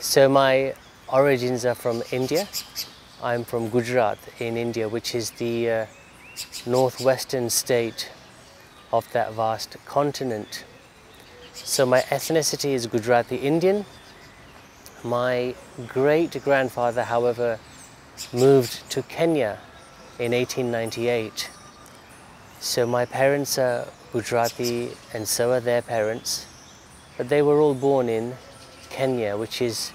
So my origins are from India. I'm from Gujarat in India, which is the northwestern state of that vast continent. So my ethnicity is Gujarati Indian. My great-grandfather, however, moved to Kenya in 1898. So my parents are Gujarati and so are their parents, but they were all born in Kenya, which is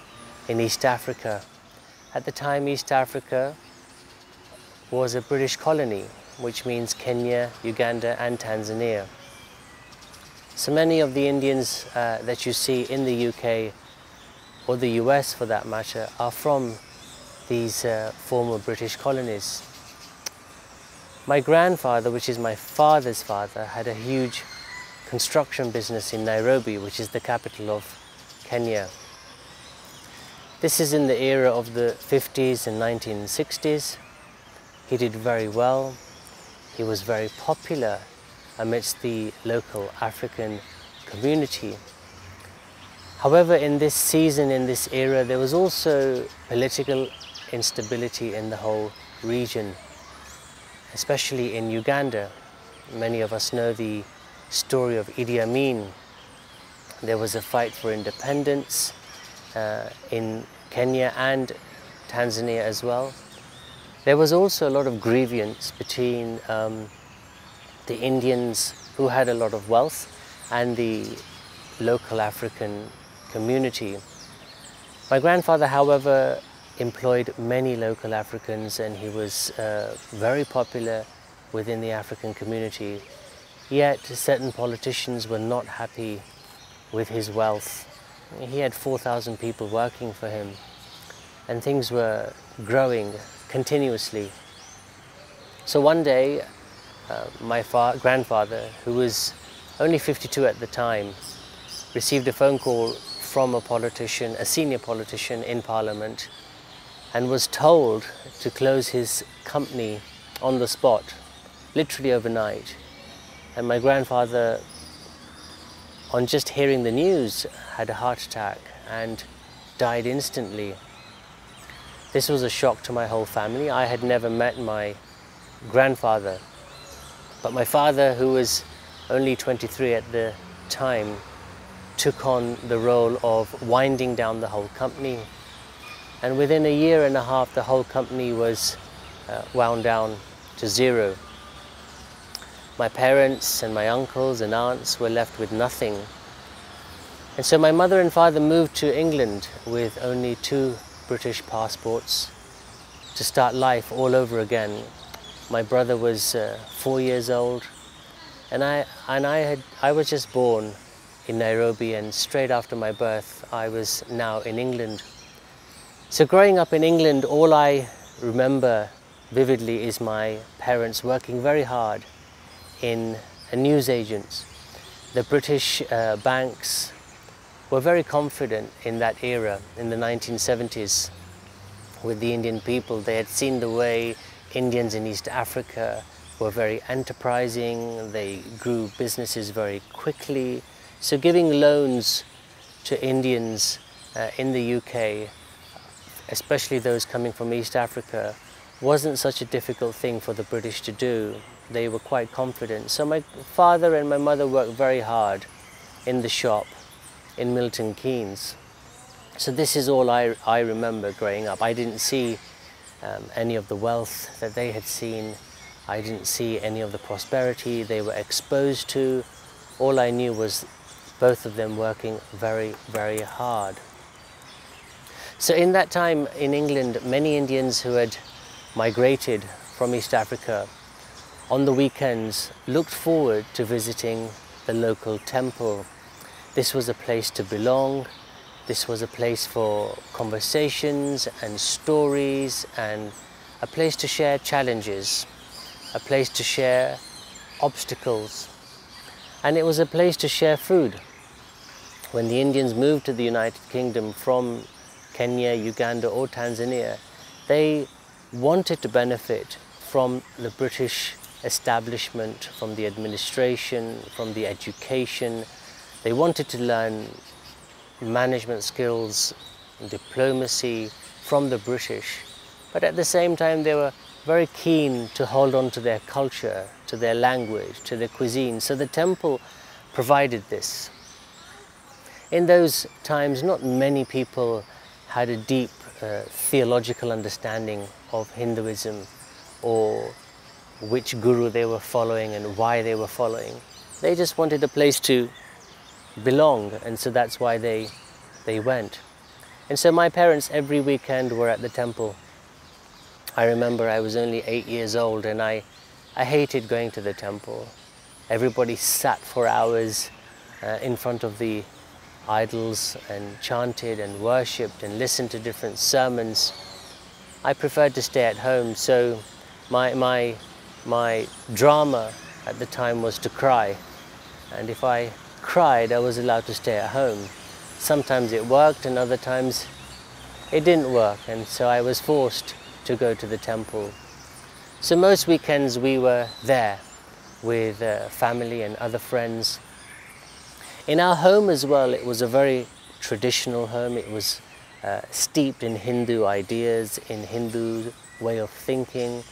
in East Africa. At the time, East Africa was a British colony, which means Kenya, Uganda and Tanzania. So many of the Indians that you see in the UK or the US for that matter are from these former British colonies. My grandfather, which is my father's father, had a huge construction business in Nairobi, which is the capital of Kenya. This is in the era of the 50s and 1960s. He did very well. He was very popular amidst the local African community. However, in this season, in this era, there was also political instability in the whole region, especially in Uganda. Many of us know the story of Idi Amin. There was a fight for independence in Kenya and Tanzania as well. There was also a lot of grievance between the Indians who had a lot of wealth and the local African community. My grandfather, however, employed many local Africans and he was very popular within the African community. Yet certain politicians were not happy with his wealth. He had 4,000 people working for him and things were growing continuously. So one day, my grandfather, who was only 52 at the time, received a phone call from a politician, a senior politician in Parliament, and was told to close his company on the spot, literally overnight. And my grandfather, on just hearing the news, had a heart attack and died instantly. This was a shock to my whole family. I had never met my grandfather, but my father, who was only 23 at the time, took on the role of winding down the whole company. And within a year and a half, the whole company was wound down to zero. My parents and my uncles and aunts were left with nothing. And so my mother and father moved to England with only 2 British passports to start life all over again. My brother was 4 years old, and I was just born in Nairobi, and straight after my birth I was now in England. So growing up in England, all I remember vividly is my parents working very hard in newsagents. The British banks were very confident in that era, in the 1970s, with the Indian people. They had seen the way Indians in East Africa were very enterprising, they grew businesses very quickly. So giving loans to Indians in the UK, especially those coming from East Africa, wasn't such a difficult thing for the British to do. They were quite confident. So my father and my mother worked very hard in the shop in Milton Keynes. So this is all I remember growing up. I didn't see any of the wealth that they had seen. I didn't see any of the prosperity they were exposed to. All I knew was both of them working very, very hard. So in that time in England, many Indians who had migrated from East Africa on the weekends looked forward to visiting the local temple. This was a place to belong. This was a place for conversations and stories, and a place to share challenges, a place to share obstacles, and it was a place to share food. When the Indians moved to the United Kingdom from Kenya, Uganda or Tanzania, they wanted to benefit from the British establishment, from the administration, from the education. They wanted to learn management skills, diplomacy from the British, but at the same time they were very keen to hold on to their culture, to their language, to their cuisine. So the temple provided this. In those times, not many people had a deep theological understanding of Hinduism or which guru they were following and why they were following. They just wanted a place to belong, and so that's why they went. And so my parents every weekend were at the temple. I remember I was only 8 years old and I hated going to the temple. Everybody sat for hours in front of the idols and chanted and worshipped and listened to different sermons. I preferred to stay at home, so my drama at the time was to cry. And if I cried, I was allowed to stay at home. Sometimes it worked and other times it didn't work, and so I was forced to go to the temple. So most weekends we were there with family and other friends. In our home as well, it was a very traditional home. It was steeped in Hindu ideas, in Hindu way of thinking,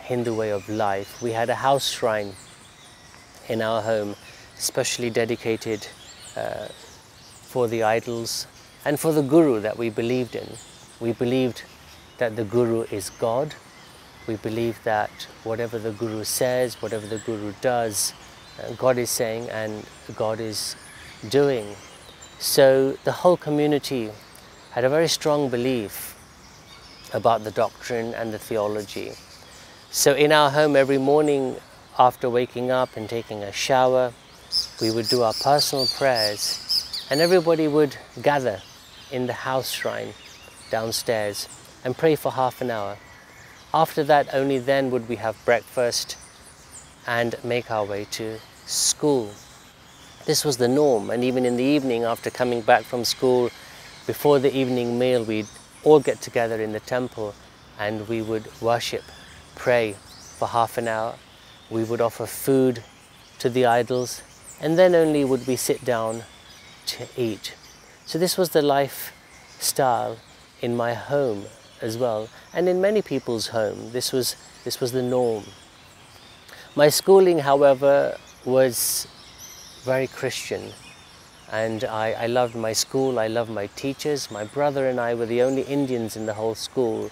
Hindu way of life. We had a house shrine in our home, especially dedicated for the idols and for the guru that we believed in. We believed that the guru is God. We believe that whatever the guru says, whatever the guru does, God is saying and God is doing. So the whole community had a very strong belief about the doctrine and the theology. So in our home every morning after waking up and taking a shower, we would do our personal prayers and everybody would gather in the house shrine downstairs and pray for half an hour. After that, only then would we have breakfast and make our way to school. This was the norm, and even in the evening after coming back from school, before the evening meal, we'd all get together in the temple and we would worship, pray for half an hour. We would offer food to the idols and then only would we sit down to eat. So this was the lifestyle in my home as well, and in many people's home this was the norm. My schooling, however, was very Christian, and I loved my school, I loved my teachers. My brother and I were the only Indians in the whole school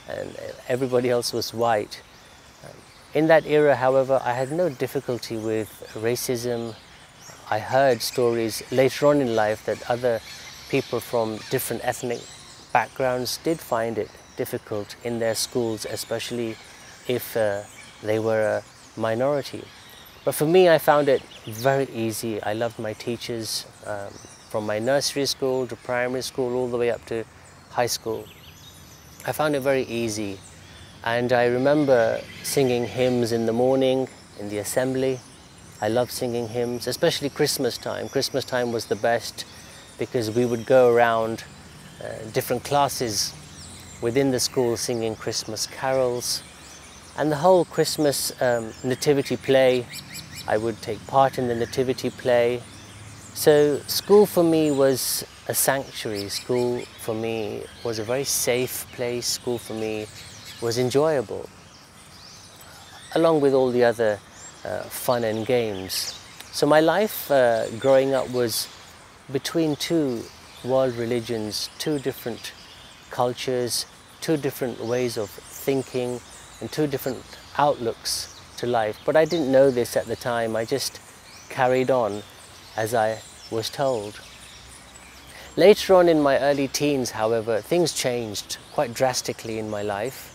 and everybody else was white. In that era, however, I had no difficulty with racism. I heard stories later on in life that other people from different ethnic backgrounds did find it difficult in their schools, especially if they were a minority. But for me, I found it very easy. I loved my teachers from my nursery school to primary school all the way up to high school. I found it very easy, and I remember singing hymns in the morning in the assembly. I loved singing hymns, especially Christmas time. Christmas time was the best because we would go around different classes within the school singing Christmas carols. And the whole Christmas nativity play, I would take part in the nativity play. So school for me was a sanctuary. School for me was a very safe place. School for me was enjoyable, along with all the other fun and games. So my life growing up was between two world religions, two different cultures, two different ways of thinking, and two different outlooks to life. But I didn't know this at the time. I just carried on as I was told. Later on in my early teens, however, things changed quite drastically in my life.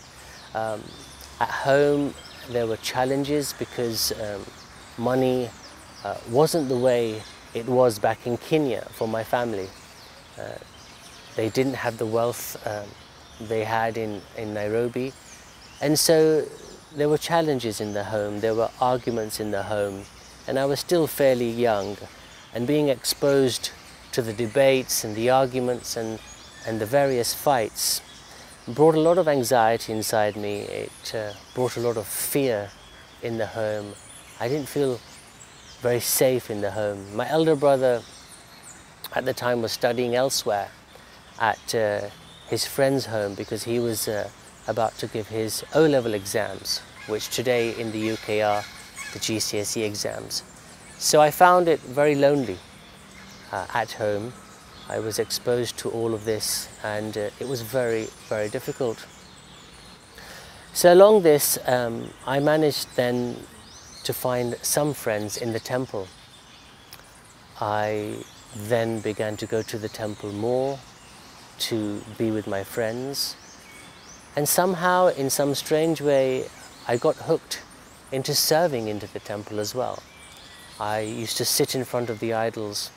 At home, there were challenges because money wasn't the way it was back in Kenya for my family. They didn't have the wealth they had in Nairobi. And so there were challenges in the home, there were arguments in the home, and I was still fairly young, and being exposed to the debates and the arguments and the various fights brought a lot of anxiety inside me. It brought a lot of fear in the home. I didn't feel very safe in the home. My elder brother at the time was studying elsewhere, at his friend's home because he was about to give his O-level exams, which today in the UK are the GCSE exams. So I found it very lonely at home. I was exposed to all of this, and it was very, very difficult. So along this, I managed then to find some friends in the temple. I then began to go to the temple more, to be with my friends, and somehow, in some strange way, I got hooked into serving into the temple as well. I used to sit in front of the idols.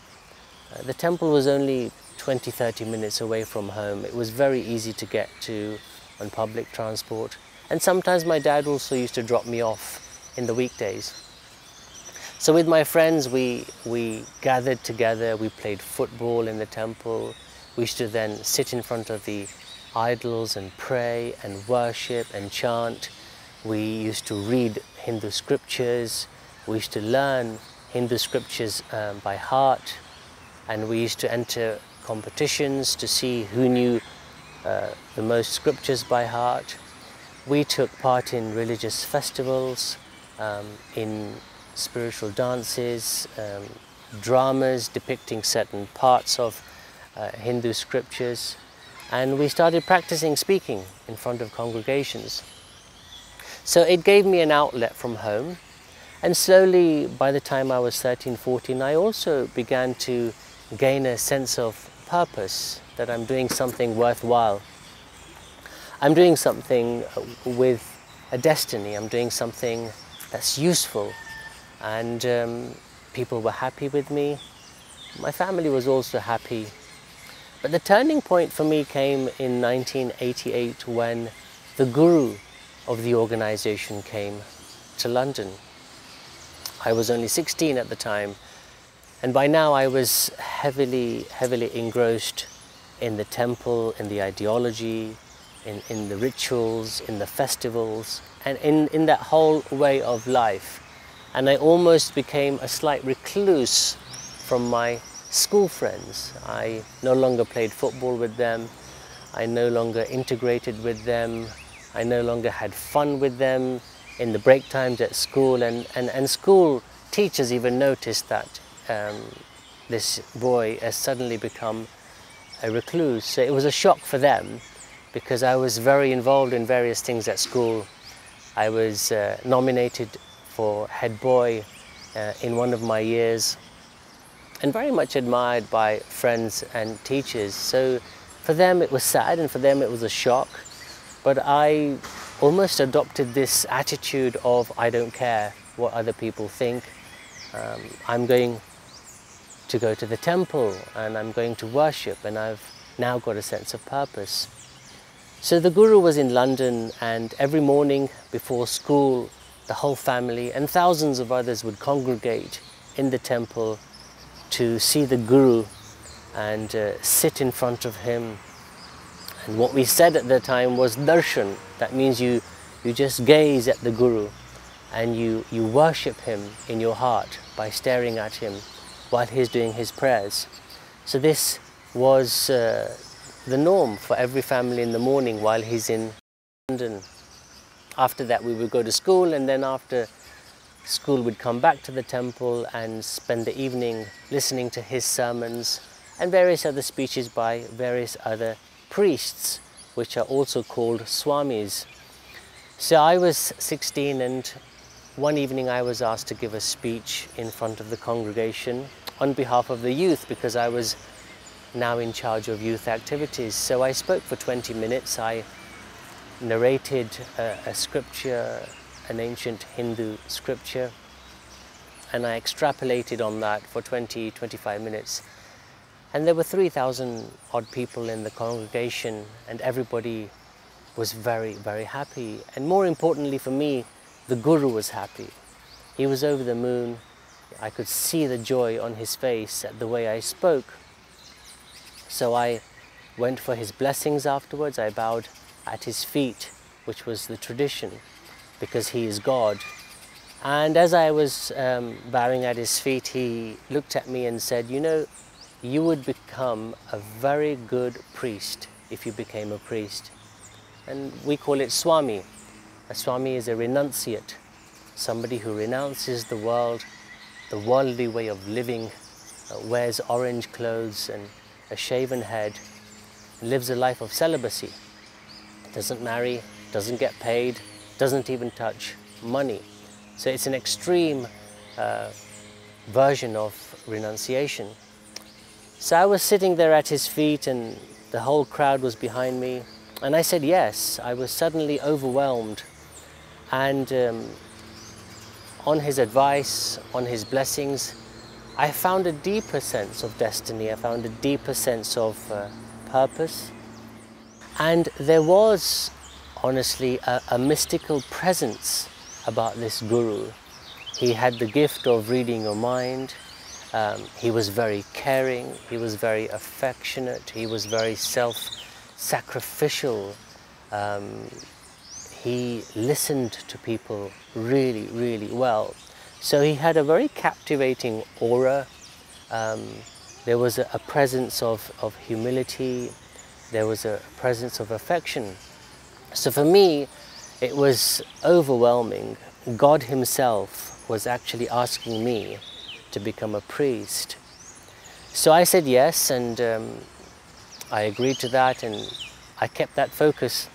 The temple was only 20-30 minutes away from home. It was very easy to get to on public transport, and sometimes my dad also used to drop me off in the weekdays. So with my friends, we gathered together, we played football in the temple. We used to then sit in front of the idols and pray and worship and chant. We used to read Hindu scriptures. We used to learn Hindu scriptures by heart, and we used to enter competitions to see who knew the most scriptures by heart. We took part in religious festivals, in spiritual dances, dramas depicting certain parts of Hindu scriptures, and we started practicing speaking in front of congregations. So it gave me an outlet from home, and slowly, by the time I was 13, 14, I also began to gain a sense of purpose, that I'm doing something worthwhile. I'm doing something with a destiny. I'm doing something that's useful, and people were happy with me. My family was also happy. But the turning point for me came in 1988 when the guru of the organization came to London. I was only 16 at the time, and by now I was heavily engrossed in the temple, in the ideology, in the rituals, in the festivals, and in that whole way of life. And I almost became a slight recluse from my school friends. I no longer played football with them. I no longer integrated with them. I no longer had fun with them in the break times at school, and school teachers even noticed that this boy has suddenly become a recluse. So it was a shock for them, because I was very involved in various things at school. I was nominated for head boy in one of my years, and very much admired by friends and teachers. So for them it was sad, and for them it was a shock. But I almost adopted this attitude of, I don't care what other people think. I'm going to go to the temple, and I'm going to worship, and I've now got a sense of purpose. So the guru was in London, and every morning before school, the whole family and thousands of others would congregate in the temple to see the guru and sit in front of him. And what we said at the time was darshan. That means you just gaze at the guru, and you worship him in your heart by staring at him while he's doing his prayers. So this was the norm for every family in the morning while he's in London. After that we would go to school, and then after school we'd come back to the temple and spend the evening listening to his sermons and various other speeches by various other priests, which are also called swamis. So I was 16, and one evening I was asked to give a speech in front of the congregation on behalf of the youth, because I was now in charge of youth activities. So I spoke for 20 minutes. I narrated a scripture, an ancient Hindu scripture, and I extrapolated on that for 20-25 minutes. And there were 3,000 odd people in the congregation, and everybody was very, very happy. And more importantly for me, the guru was happy. He was over the moon. I could see the joy on his face at the way I spoke. So I went for his blessings afterwards. I bowed at his feet, which was the tradition, because he is God. And as I was bowing at his feet, he looked at me and said, "You know, you would become a very good priest if you became a priest. And we call it Swami. A Swami is a renunciate, somebody who renounces the world, the worldly way of living, wears orange clothes and a shaven head, lives a life of celibacy, doesn't marry, doesn't get paid, doesn't even touch money. So it's an extreme version of renunciation. So I was sitting there at his feet and the whole crowd was behind me, and I said yes. I was suddenly overwhelmed, and on his advice, on his blessings, I found a deeper sense of destiny. I found a deeper sense of purpose. And there was, honestly, a mystical presence about this guru. He had the gift of reading your mind. He was very caring. He was very affectionate. He was very self-sacrificial. He listened to people really, really well. So he had a very captivating aura. There was a presence of humility. There was a presence of affection. So for me, it was overwhelming. God himself was actually asking me to become a priest. So I said yes, and I agreed to that, and I kept that focus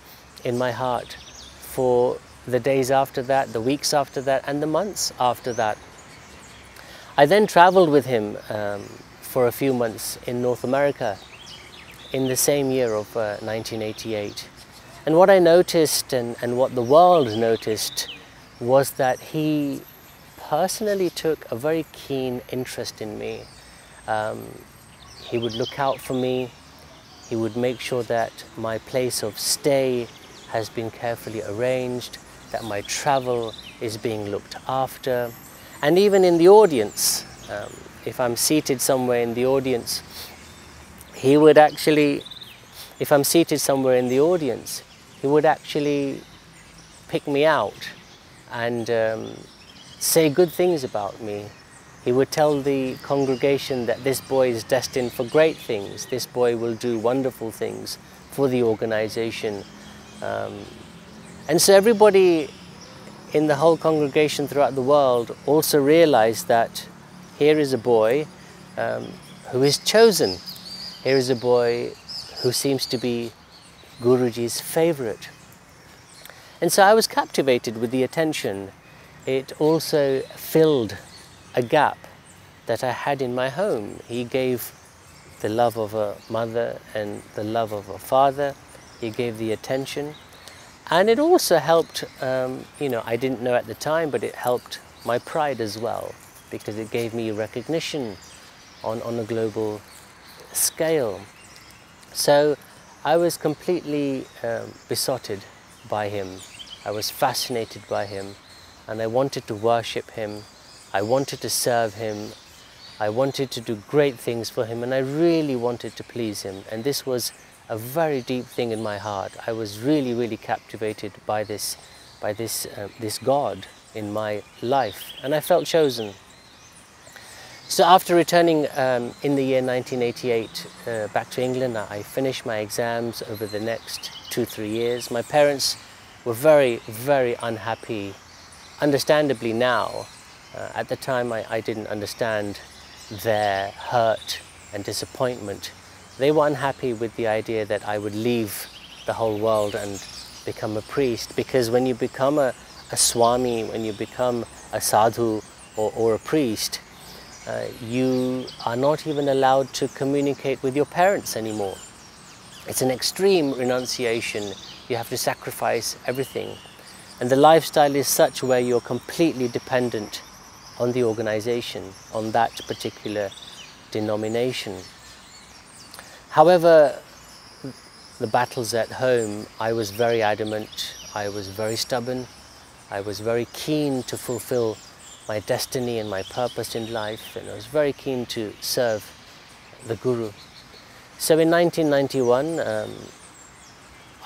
in my heart for the days after that, the weeks after that, and the months after that. I then traveled with him for a few months in North America in the same year of 1988. And what I noticed, and what the world noticed, was that he personally took a very keen interest in me. He would look out for me. He would make sure that my place of stay has been carefully arranged, that my travel is being looked after. And even in the audience, if I'm seated somewhere in the audience, he would actually, if I'm seated somewhere in the audience, he would actually pick me out and say good things about me. He would tell the congregation that this boy is destined for great things. This boy will do wonderful things for the organization. And so everybody in the whole congregation throughout the world also realized that here is a boy who is chosen. Here is a boy who seems to be Guruji's favorite. And so I was captivated with the attention. It also filled a gap that I had in my home. He gave the love of a mother and the love of a father. He gave the attention. And it also helped, I didn't know at the time, but it helped my pride as well, because it gave me recognition on a global scale. So I was completely besotted by him. I was fascinated by him, and I wanted to worship him. I wanted to serve him. I wanted to do great things for him, and I really wanted to please him. And this was a very deep thing in my heart. I was really, really captivated by this God in my life, and I felt chosen. So after returning in the year 1988 back to England, I finished my exams over the next 2-3 years. My parents were very, very unhappy, understandably now. At the time, I didn't understand their hurt and disappointment. They were unhappy with the idea that I would leave the whole world and become a priest, because when you become a Swami, when you become a sadhu or a priest, you are not even allowed to communicate with your parents anymore. It's an extreme renunciation. You have to sacrifice everything. And the lifestyle is such where you're completely dependent on the organization, on that particular denomination. However, the battles at home, I was very adamant, I was very stubborn, I was very keen to fulfill my destiny and my purpose in life, and I was very keen to serve the Guru. So in 1991,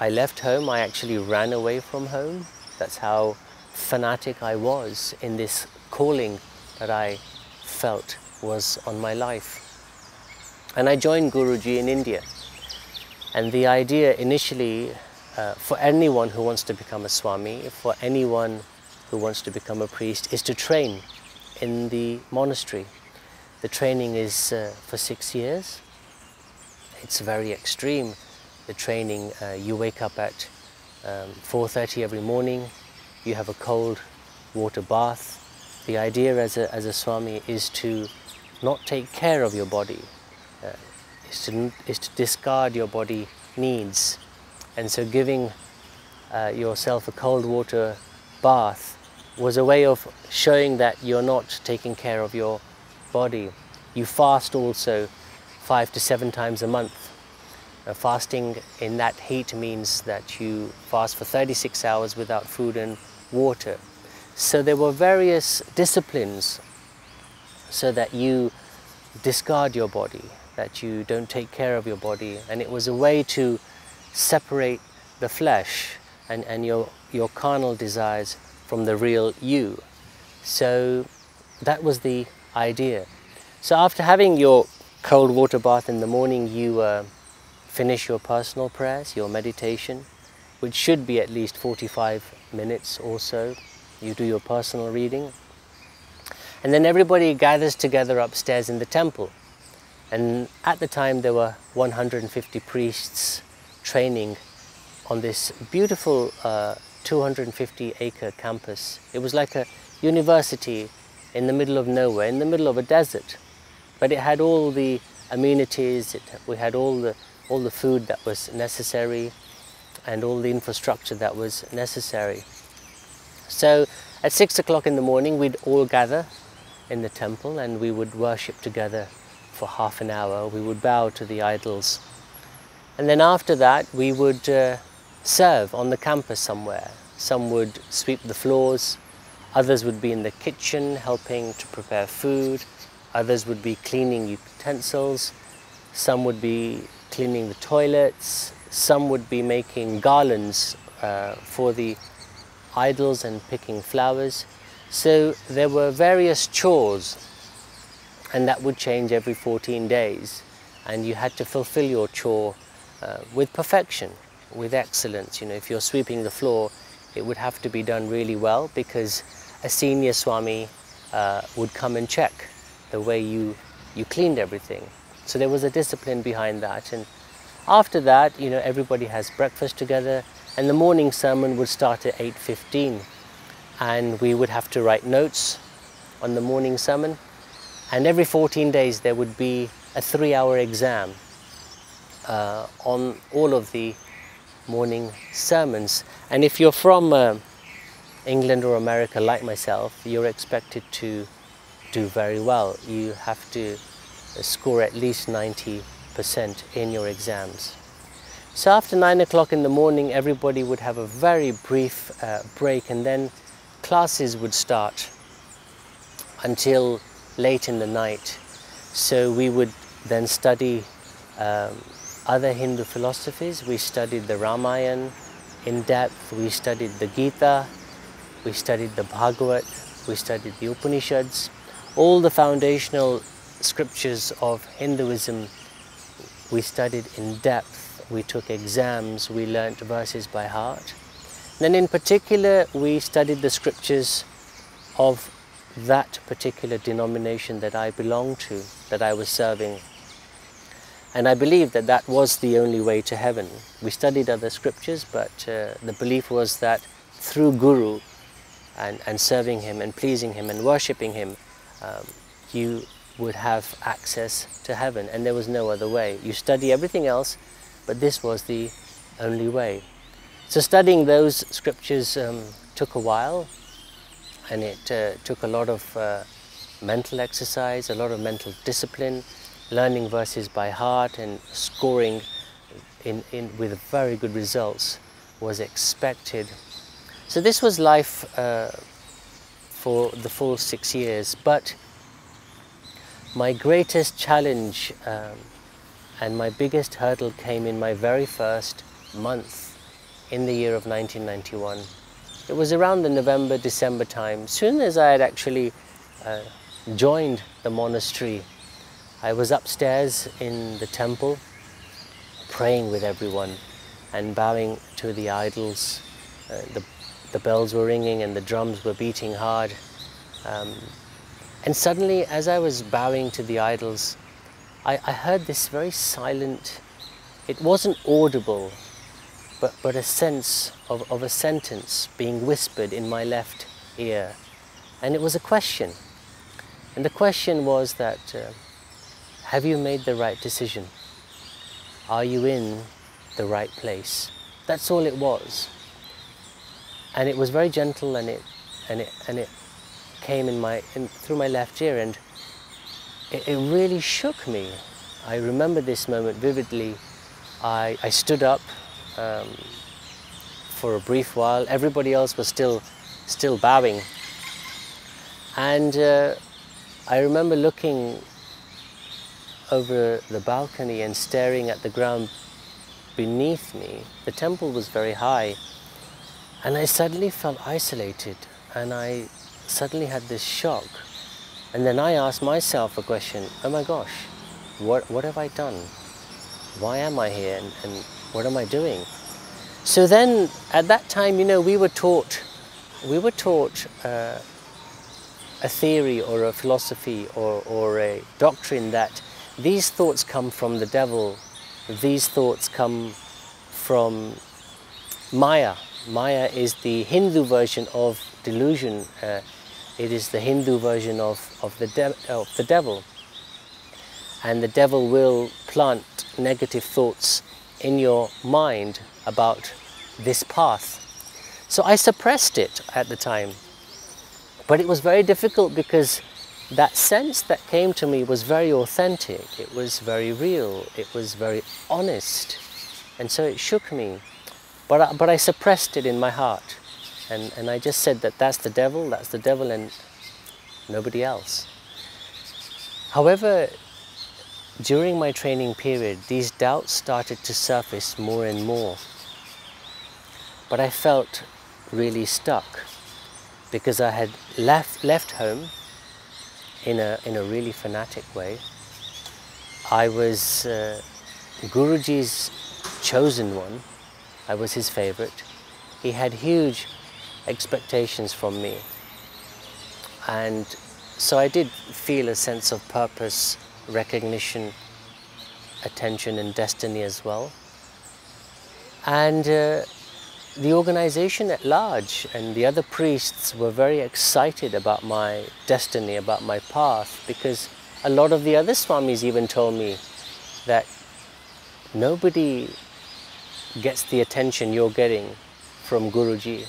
I left home. I actually ran away from home. That's how fanatic I was in this calling that I felt was on my life. And I joined Guruji in India. And the idea initially, for anyone who wants to become a Swami, for anyone who wants to become a priest, is to train in the monastery. The training is for 6 years. It's very extreme. The training, you wake up at 4:30 every morning, you have a cold water bath. The idea as a Swami is to not take care of your body, is to discard your body needs. And so giving yourself a cold water bath was a way of showing that you're not taking care of your body. You fast also 5 to 7 times a month. Fasting in that heat means that you fast for 36 hours without food and water. So there were various disciplines so that you discard your body, that you don't take care of your body. And it was a way to separate the flesh and your carnal desires from the real you. So that was the idea. So after having your cold water bath in the morning, you finish your personal prayers, your meditation, which should be at least 45 minutes or so. You do your personal reading. And then everybody gathers together upstairs in the temple. And at the time there were 150 priests training on this beautiful 250-acre campus. It was like a university in the middle of nowhere, in the middle of a desert. But it had all the amenities, we had all the food that was necessary and all the infrastructure that was necessary. So at 6 o'clock in the morning we'd all gather in the temple and we would worship together for half an hour. We would bow to the idols. And then after that we would serve on the campus somewhere. Some would sweep the floors, others would be in the kitchen helping to prepare food, others would be cleaning utensils, some would be cleaning the toilets, some would be making garlands for the idols and picking flowers. So there were various chores, and that would change every 14 days. And you had to fulfill your chore with perfection, with excellence. You know, if you're sweeping the floor, it would have to be done really well, because a senior Swami would come and check the way you cleaned everything. So there was a discipline behind that. And after that, you know, everybody has breakfast together, and the morning sermon would start at 8:15. And we would have to write notes on the morning sermon. And every 14 days there would be a 3-hour exam on all of the morning sermons. And if you're from England or America like myself, you're expected to do very well. You have to score at least 90% in your exams. So after 9 o'clock in the morning, everybody would have a very brief break, and then classes would start until late in the night. So we would then study other Hindu philosophies. We studied the Ramayana in depth, we studied the Gita, we studied the Bhagavad, we studied the Upanishads, all the foundational scriptures of Hinduism we studied in depth. We took exams, we learnt verses by heart. Then in particular we studied the scriptures of that particular denomination that I belonged to, that I was serving. And I believed that that was the only way to heaven. We studied other scriptures, but the belief was that through Guru and serving him and pleasing him and worshipping him, you would have access to heaven, and there was no other way. You study everything else, but this was the only way. So studying those scriptures took a while, and it took a lot of mental exercise, a lot of mental discipline, learning verses by heart and scoring with very good results was expected. So this was life for the full 6 years. But my greatest challenge and my biggest hurdle came in my very first month in the year of 1991. It was around the November, December time. Soon as I had actually joined the monastery, I was upstairs in the temple, praying with everyone and bowing to the idols. The bells were ringing and the drums were beating hard. And suddenly, as I was bowing to the idols, I heard this very silent, it wasn't audible, but a sense of a sentence being whispered in my left ear. And it was a question. And the question was that, have you made the right decision? Are you in the right place? That's all it was. And it was very gentle, and it came through my left ear, and it really shook me. I remember this moment vividly. I stood up for a brief while. Everybody else was still bowing, and I remember looking over the balcony and staring at the ground beneath me. The temple was very high, and I suddenly felt isolated, and I suddenly had this shock. And then I asked myself a question: oh my gosh, what have I done? Why am I here, and what am I doing? So then at that time, you know, we were taught a theory or a philosophy or a doctrine that these thoughts come from the devil, these thoughts come from Maya. Maya is the Hindu version of delusion. It is the Hindu version of the devil. And the devil will plant negative thoughts in your mind about this path. So I suppressed it at the time. But it was very difficult because that sense that came to me was very authentic. It was very real. It was very honest. And so it shook me. But I suppressed it in my heart. And I just said that that's the devil, and nobody else. However, during my training period, these doubts started to surface more and more. But I felt really stuck because I had left home in a really fanatic way. I was Guruji's chosen one. I was his favorite. He had huge expectations from me. And so I did feel a sense of purpose, recognition, attention and destiny as well. And the organization at large and the other priests were very excited about my destiny, about my path, because a lot of the other Swamis even told me that nobody gets the attention you're getting from Guruji.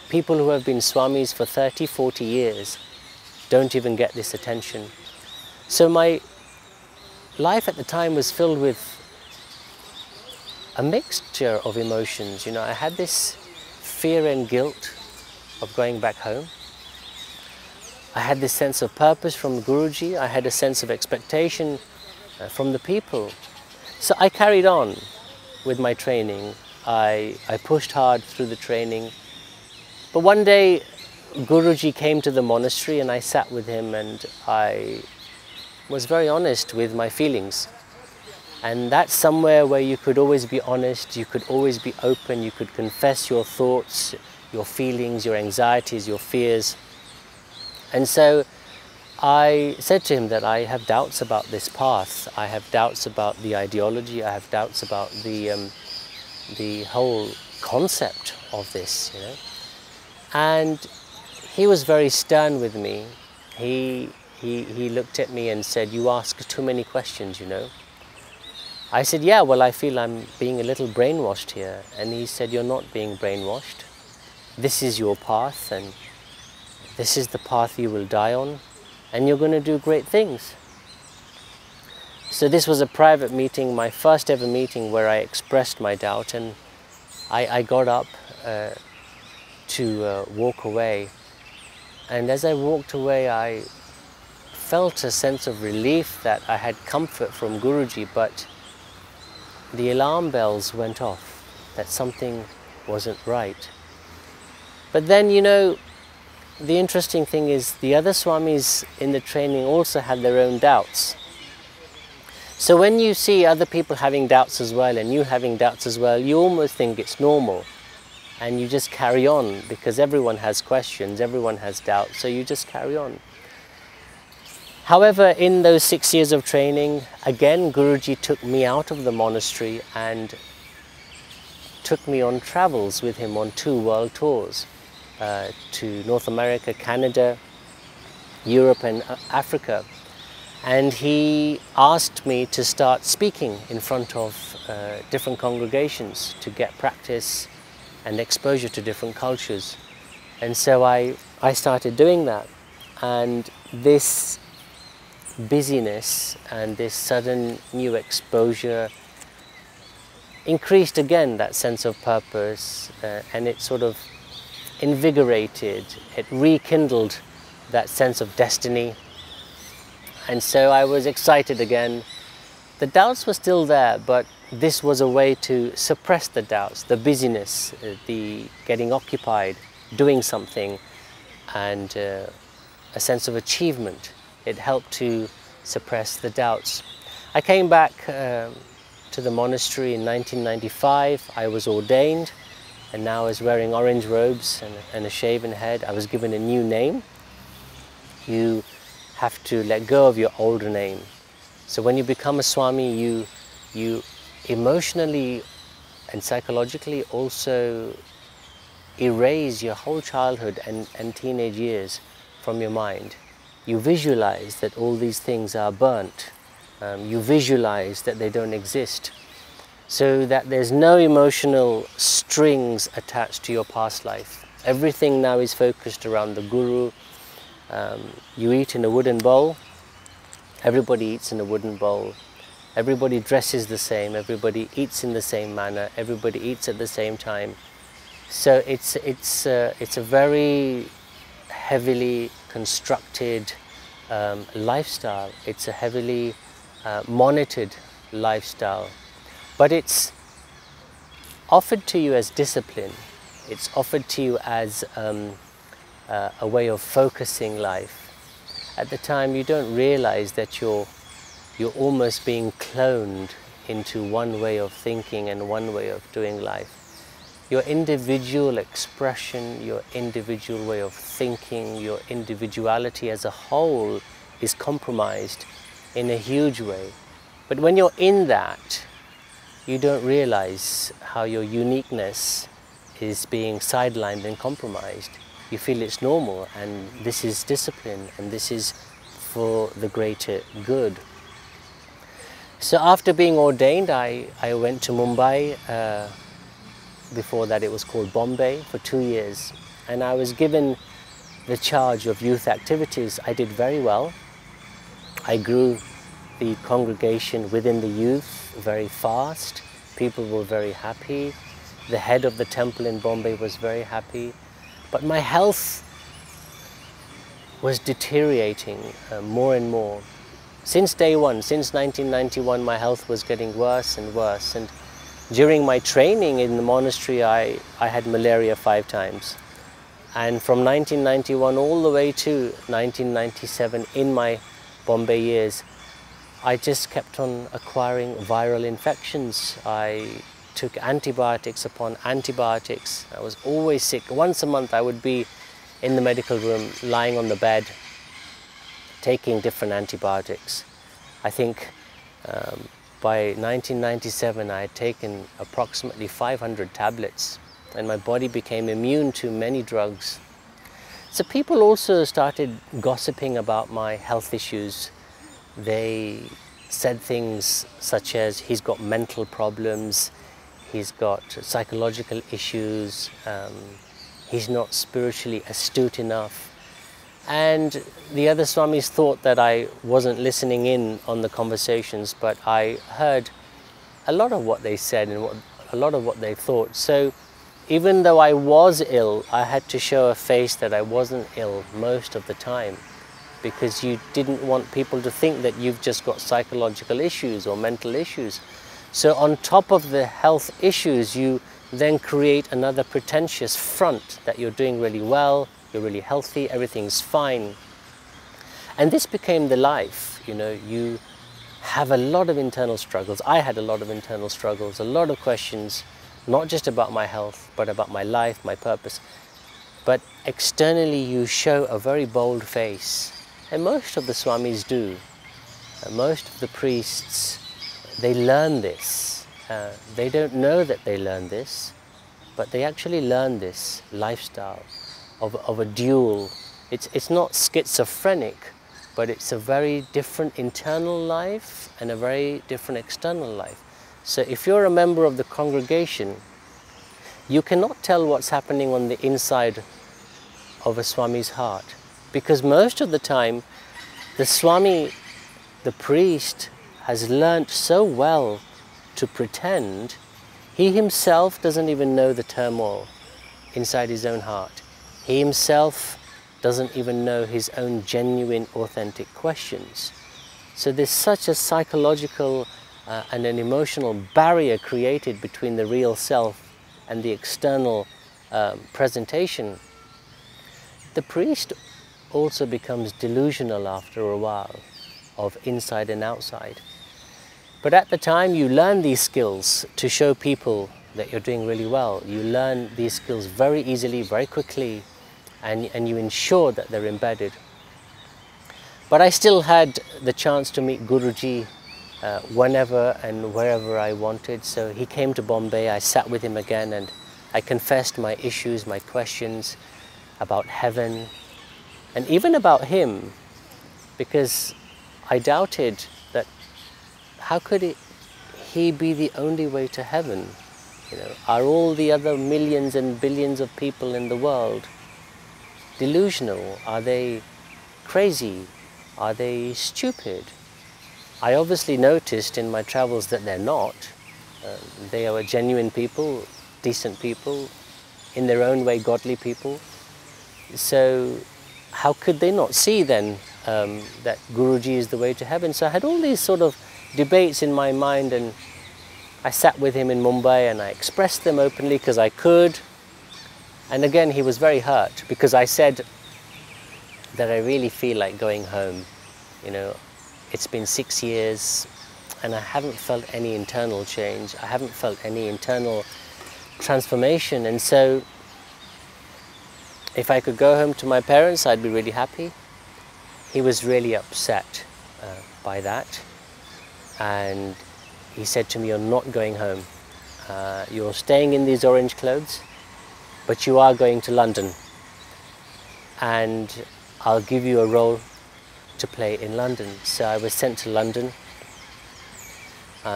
People who have been Swamis for 30, 40 years don't even get this attention. So my life at the time was filled with a mixture of emotions. You know, I had this fear and guilt of going back home. I had this sense of purpose from Guruji. I had a sense of expectation from the people. So I carried on with my training. I pushed hard through the training. But one day, Guruji came to the monastery and I sat with him, and I was very honest with my feelings. And that's somewhere where you could always be honest, you could always be open, you could confess your thoughts, your feelings, your anxieties, your fears. And so I said to him that I have doubts about this path, I have doubts about the ideology, I have doubts about the whole concept of this, you know. And he was very stern with me. He looked at me and said, "You ask too many questions, you know." I said, "Yeah, well, I feel I'm being a little brainwashed here." And he said, "You're not being brainwashed. This is your path, and this is the path you will die on, and you're going to do great things." So this was a private meeting, my first ever meeting where I expressed my doubt, and I got up to walk away. And as I walked away, I felt a sense of relief that I had comfort from Guruji, but the alarm bells went off, that something wasn't right. But then, you know, the interesting thing is the other Swamis in the training also had their own doubts. So when you see other people having doubts as well, and you having doubts as well, you almost think it's normal. And you just carry on, because everyone has questions, everyone has doubts, so you just carry on. However, in those 6 years of training, again, Guruji took me out of the monastery and took me on travels with him on 2 world tours to North America, Canada, Europe and Africa. And he asked me to start speaking in front of different congregations to get practice and exposure to different cultures. And so I started doing that. And this busyness and this sudden new exposure increased again that sense of purpose, and it sort of invigorated, it rekindled that sense of destiny. And so I was excited again. The doubts were still there, but this was a way to suppress the doubts, the busyness, the getting occupied, doing something, and a sense of achievement. It helped to suppress the doubts. I came back to the monastery in 1995. I was ordained, and now I was wearing orange robes and a shaven head. I was given a new name. You have to let go of your older name. So when you become a Swami, you emotionally and psychologically also erase your whole childhood and teenage years from your mind. You visualize that all these things are burnt. You visualize that they don't exist, so that there's no emotional strings attached to your past life. Everything now is focused around the Guru. You eat in a wooden bowl. Everybody eats in a wooden bowl. Everybody dresses the same. Everybody eats in the same manner. Everybody eats at the same time. So it's a very heavily constructed lifestyle. It's a heavily monitored lifestyle, but it's offered to you as discipline. It's offered to you as a way of focusing life. At the time, you don't realize that you're almost being cloned into one way of thinking and one way of doing life. Your individual expression, your individual way of thinking, your individuality as a whole is compromised in a huge way. But when you're in that, you don't realize how your uniqueness is being sidelined and compromised. You feel it's normal, and this is discipline, and this is for the greater good. So after being ordained, I went to Mumbai. Before that it was called Bombay, for 2 years. And I was given the charge of youth activities. I did very well. I grew the congregation within the youth very fast. People were very happy. The head of the temple in Bombay was very happy. But my health was deteriorating more and more. Since day one, since 1991, my health was getting worse and worse. And during my training in the monastery, I had malaria 5 times. And from 1991 all the way to 1997, in my Bombay years, I just kept on acquiring viral infections. I took antibiotics upon antibiotics. I was always sick. Once a month I would be in the medical room, lying on the bed, taking different antibiotics. I think by 1997 I had taken approximately 500 tablets, and my body became immune to many drugs. So people also started gossiping about my health issues. They said things such as, he's got mental problems, he's got psychological issues, he's not spiritually astute enough. And the other Swamis thought that I wasn't listening in on the conversations, but I heard a lot of what they said and a lot of what they thought. So even though I was ill, I had to show a face that I wasn't ill most of the time, because you didn't want people to think that you've just got psychological issues or mental issues. So on top of the health issues, you then create another pretentious front that you're doing really well, you're really healthy, everything's fine. And this became the life, you know, you have a lot of internal struggles. I had a lot of internal struggles, a lot of questions, not just about my health, but about my life, my purpose. But externally you show a very bold face, and most of the Swamis do. Most of the priests, they learn this. They don't know that they learn this, but they actually learn this lifestyle of a dual. It's not schizophrenic, but it's a very different internal life and a very different external life. So if you're a member of the congregation, you cannot tell what's happening on the inside of a Swami's heart, because most of the time the Swami, the priest, has learnt so well to pretend. He himself doesn't even know the turmoil inside his own heart. He himself doesn't even know his own genuine, authentic questions. So there's such a psychological and an emotional barrier created between the real self and the external presentation. The priest also becomes delusional after a while, of inside and outside. But at the time you learn these skills to show people that you're doing really well. You learn these skills very easily, very quickly, and you ensure that they're embedded. But I still had the chance to meet Guruji whenever and wherever I wanted. So he came to Bombay, I sat with him again, and I confessed my issues, my questions about heaven, and even about him, because I doubted that how could he be the only way to heaven? You know, are all the other millions and billions of people in the world delusional? Are they crazy? Are they stupid? I obviously noticed in my travels that they're not. They are genuine people, decent people, in their own way godly people. So how could they not see then that Guruji is the way to heaven? So I had all these sort of debates in my mind, and I sat with him in Mumbai and I expressed them openly because I could. And again, he was very hurt because I said that I really feel like going home. You know, it's been 6 years and I haven't felt any internal change. I haven't felt any internal transformation. And so if I could go home to my parents, I'd be really happy. He was really upset by that. And he said to me, "You're not going home. You're staying in these orange clothes, but you are going to London. And I'll give you a role to play in London." So I was sent to London.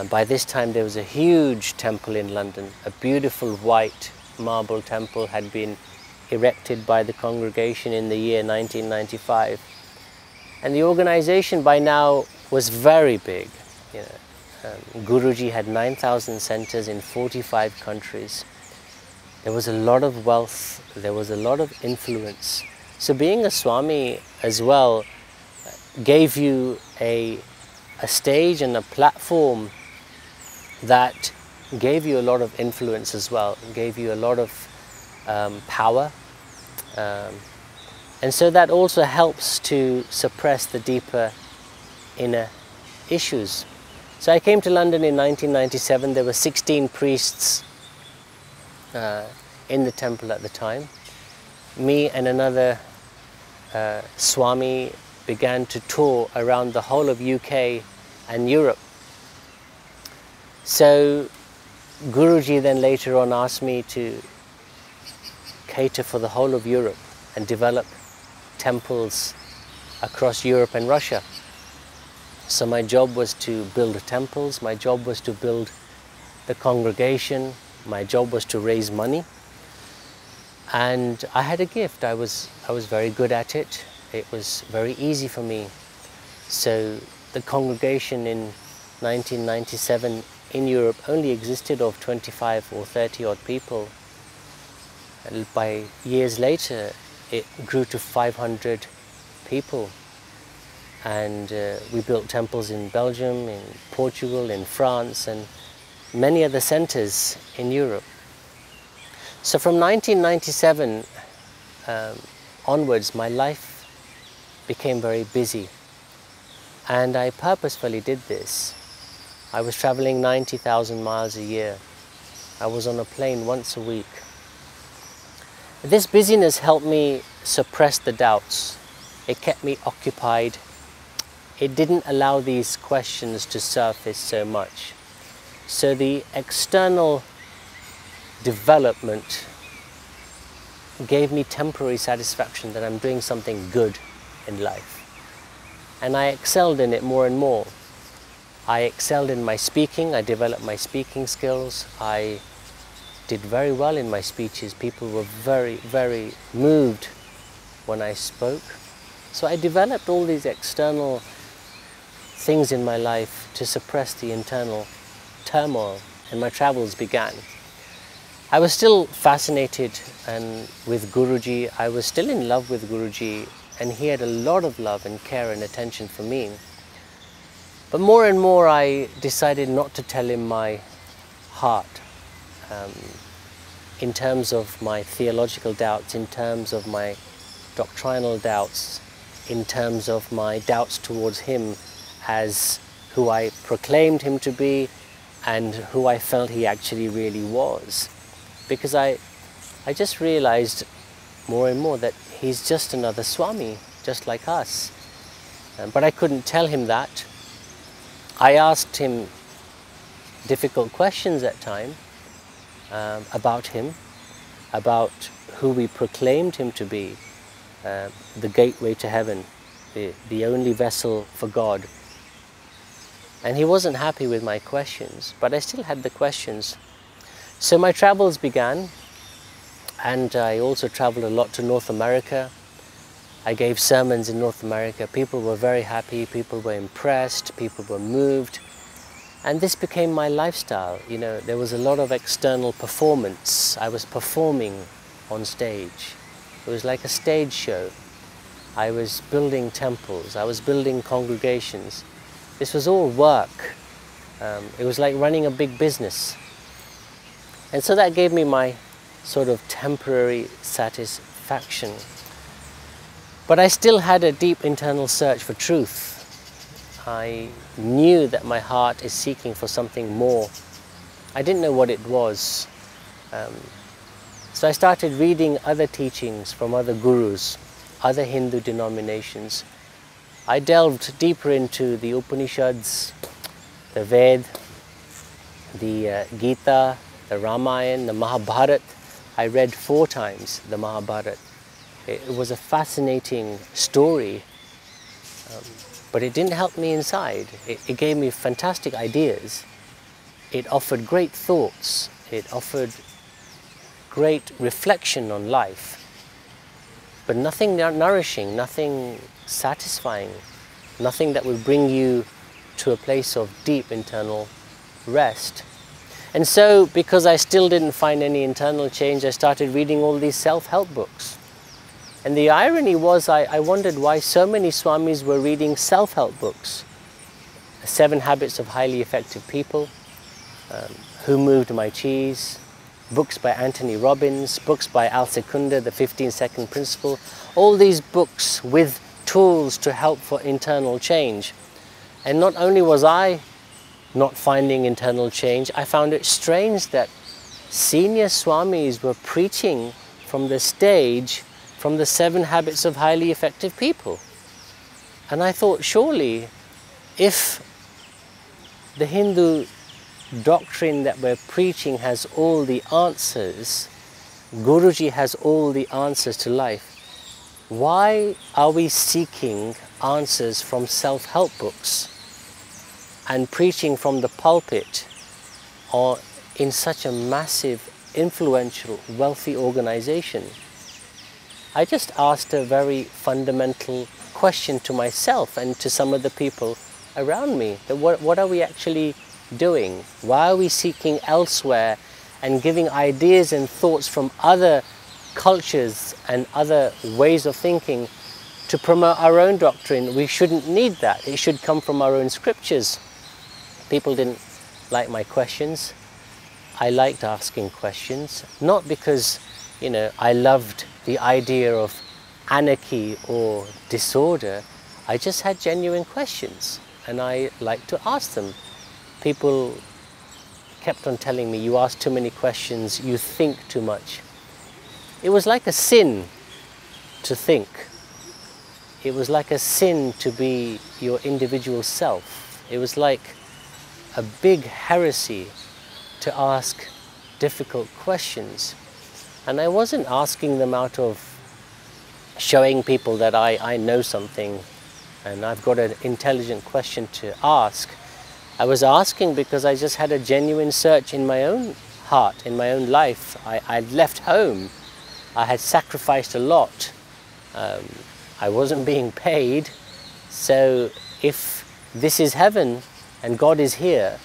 By this time there was a huge temple in London. A beautiful white marble temple had been erected by the congregation in the year 1995. And the organization by now was very big. You know, Guruji had 9,000 centers in 45 countries. There was a lot of wealth, there was a lot of influence. So being a Swami as well gave you a stage and a platform that gave you a lot of influence as well, gave you a lot of power. And so that also helps to suppress the deeper inner issues. So I came to London in 1997. There were 16 priests in the temple at the time. Me and another Swami began to tour around the whole of UK and Europe. So Guruji then later on asked me to cater for the whole of Europe and develop temples across Europe and Russia. So my job was to build the temples, my job was to build the congregation, my job was to raise money. And I had a gift. I was very good at it. It was very easy for me. So the congregation in 1997 in Europe only existed of 25 or 30 odd people. And by years later, it grew to 500 people. And we built temples in Belgium, in Portugal, in France, and many other centers in Europe. So from 1997 onwards, my life became very busy. And I purposefully did this. I was traveling 90,000 miles a year. I was on a plane once a week. This busyness helped me suppress the doubts. It kept me occupied. It didn't allow these questions to surface so much. So the external development gave me temporary satisfaction that I'm doing something good in life. And I excelled in it more and more. I excelled in my speaking. I developed my speaking skills. I did very well in my speeches. People were very, very moved when I spoke. So I developed all these external things in my life to suppress the internal turmoil, and my travels began. I was still fascinated with Guruji. I was still in love with Guruji, and he had a lot of love and care and attention for me. But more and more I decided not to tell him my heart in terms of my theological doubts, in terms of my doctrinal doubts, in terms of my doubts towards him as who I proclaimed him to be and who I felt he actually really was. Because I just realized more and more that he's just another Swami, just like us. But I couldn't tell him that. I asked him difficult questions at times about him, about who we proclaimed him to be, the gateway to heaven, the only vessel for God. And he wasn't happy with my questions, but I still had the questions. So my travels began, and I also traveled a lot to North America. I gave sermons in North America. People were very happy, people were impressed, people were moved. And this became my lifestyle. You know, there was a lot of external performance. I was performing on stage. It was like a stage show. I was building temples, I was building congregations. This was all work. It was like running a big business. And so that gave me my sort of temporary satisfaction. But I still had a deep internal search for truth. I knew that my heart is seeking for something more. I didn't know what it was. So I started reading other teachings from other gurus, other Hindu denominations. I delved deeper into the Upanishads, the Ved, the Gita, the Ramayana, the Mahabharata. I read 4 times the Mahabharata. It was a fascinating story, but it didn't help me inside. It gave me fantastic ideas. It offered great thoughts. It offered great reflection on life, but nothing nourishing, nothing satisfying, nothing that would bring you to a place of deep internal rest. And so, because I still didn't find any internal change, I started reading all these self-help books. And the irony was, I wondered why so many Swamis were reading self-help books. 7 Habits of Highly Effective People, Who Moved My Cheese, books by Anthony Robbins, books by Al Secunda, The 15-Second Principle, all these books with tools to help for internal change. And not only was I not finding internal change, I found it strange that senior Swamis were preaching from the stage from the 7 Habits of Highly Effective People. And I thought, surely, if the Hindu doctrine that we're preaching has all the answers, Guruji has all the answers to life, why are we seeking answers from self-help books and preaching from the pulpit or in such a massive, influential, wealthy organization? I just asked a very fundamental question to myself and to some of the people around me. That what are we actually doing? Why are we seeking elsewhere and giving ideas and thoughts from other cultures and other ways of thinking to promote our own doctrine? We shouldn't need that. It should come from our own scriptures. People didn't like my questions. I liked asking questions, not because, I loved the idea of anarchy or disorder. I just had genuine questions and I liked to ask them. People kept on telling me, you ask too many questions, you think too much. It was like a sin to think. It was like a sin to be your individual self. It was like a big heresy to ask difficult questions. And I wasn't asking them out of showing people that I know something and I've got an intelligent question to ask. I was asking because I just had a genuine search in my own heart, in my own life. I'd left home. I had sacrificed a lot. I wasn't being paid. So if this is heaven and God is here,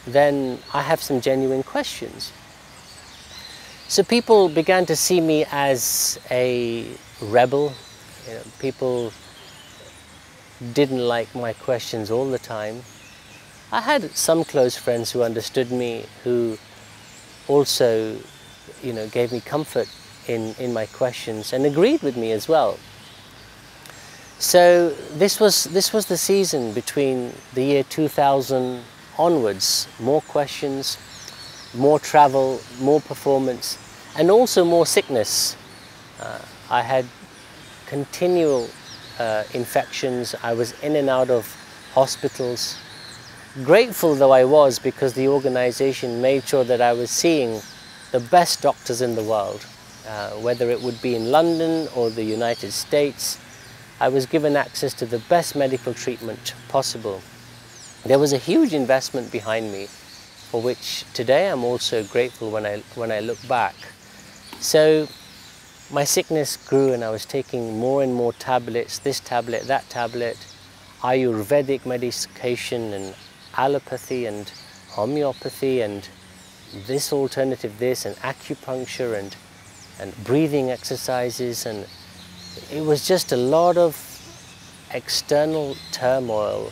then I have some genuine questions. So people began to see me as a rebel. You know, people didn't like my questions all the time. I had some close friends who understood me, who also, you know, gave me comfort in my questions and agreed with me as well. So this was the season between the year 2000 onwards. More questions, more travel, more performance, and also more sickness. I had continual infections. I was in and out of hospitals. Grateful though I was, because the organization made sure that I was seeing the best doctors in the world, whether it would be in London or the United States. I was given access to the best medical treatment possible. There was a huge investment behind me, for which today I'm also grateful when I look back. So my sickness grew and I was taking more and more tablets, this tablet, that tablet, Ayurvedic medication and allopathy and homeopathy and this alternative this and acupuncture and breathing exercises, and it was just a lot of external turmoil,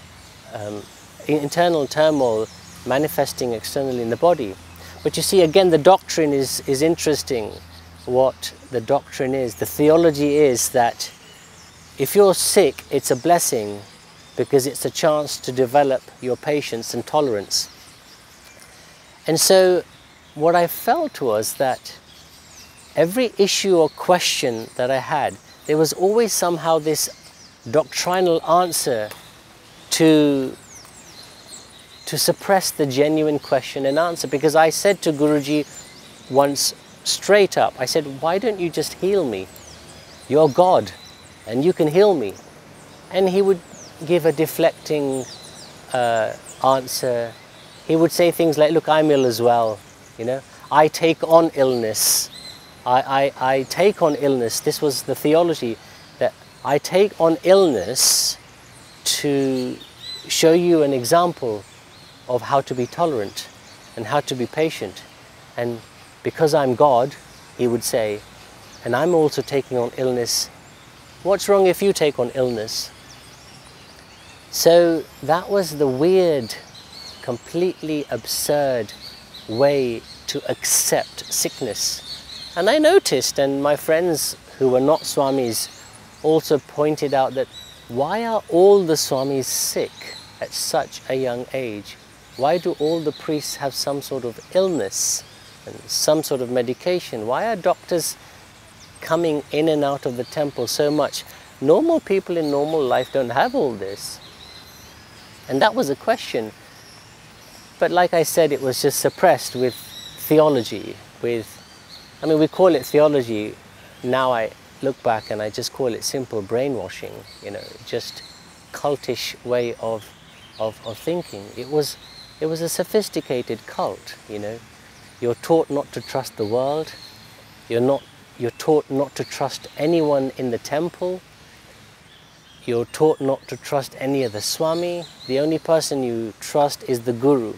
internal turmoil manifesting externally in the body. But you see, again, the doctrine is interesting. What the doctrine is, the theology is that if you're sick, it's a blessing because it's a chance to develop your patience and tolerance. And so what I felt was that every issue or question that I had, there was always somehow this doctrinal answer to suppress the genuine question and answer. Because I said to Guruji once straight up, I said, why don't you just heal me? You're God and you can heal me. And he would give a deflecting answer. He would say things like, look, I'm ill as well, you know, I take on illness. I take on illness. This was the theology, that I take on illness to show you an example of how to be tolerant and how to be patient. And because I'm God, he would say, and I'm also taking on illness, what's wrong if you take on illness? So that was the weird, completely absurd way to accept sickness. And I noticed, and my friends who were not Swamis also pointed out, that why are all the Swamis sick at such a young age? Why do all the priests have some sort of illness and some sort of medication? Why are doctors coming in and out of the temple so much? Normal people in normal life don't have all this. And that was a question. But like I said, it was just suppressed with theology, I mean, we call it theology. Now I look back and I just call it simple brainwashing, you know, just cultish way of thinking. It was a sophisticated cult, you know. You're taught not to trust the world. You're taught not to trust anyone in the temple. You're taught not to trust any other Swami. The only person you trust is the Guru.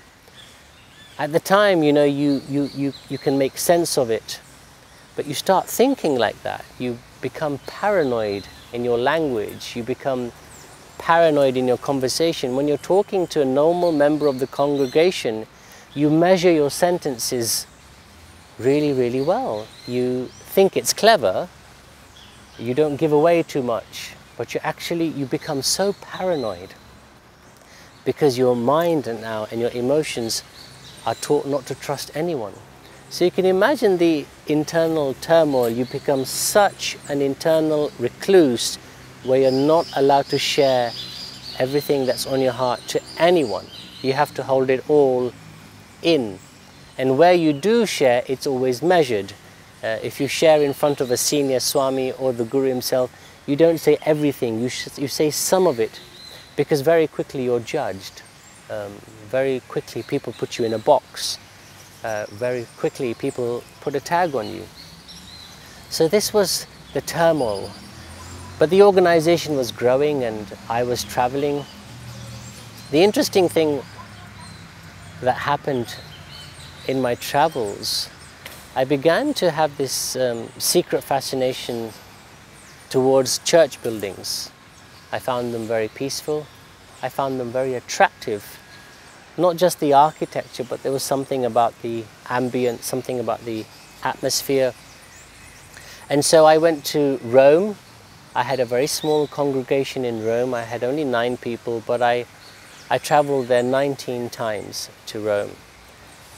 At the time, you know, you can make sense of it, but you start thinking like that. You become paranoid in your language. You become paranoid in your conversation. When you're talking to a normal member of the congregation, you measure your sentences really, really well. You think it's clever. You don't give away too much. but you become so paranoid because your mind now and your emotions are taught not to trust anyone. So you can imagine the internal turmoil. You become such an internal recluse where you're not allowed to share everything that's on your heart to anyone. You have to hold it all in. And where you do share, it's always measured. If you share in front of a senior Swami or the Guru himself, you don't say everything, you say some of it, because very quickly you're judged. Very quickly people put you in a box. Very quickly people put a tag on you. So this was the turmoil. But the organization was growing and I was traveling. The interesting thing that happened in my travels, I began to have this secret fascination towards church buildings. I found them very peaceful. I found them very attractive. Not just the architecture, but there was something about the ambience, something about the atmosphere. And so I went to Rome. I had a very small congregation in Rome. I had only 9 people, but I traveled there 19 times to Rome.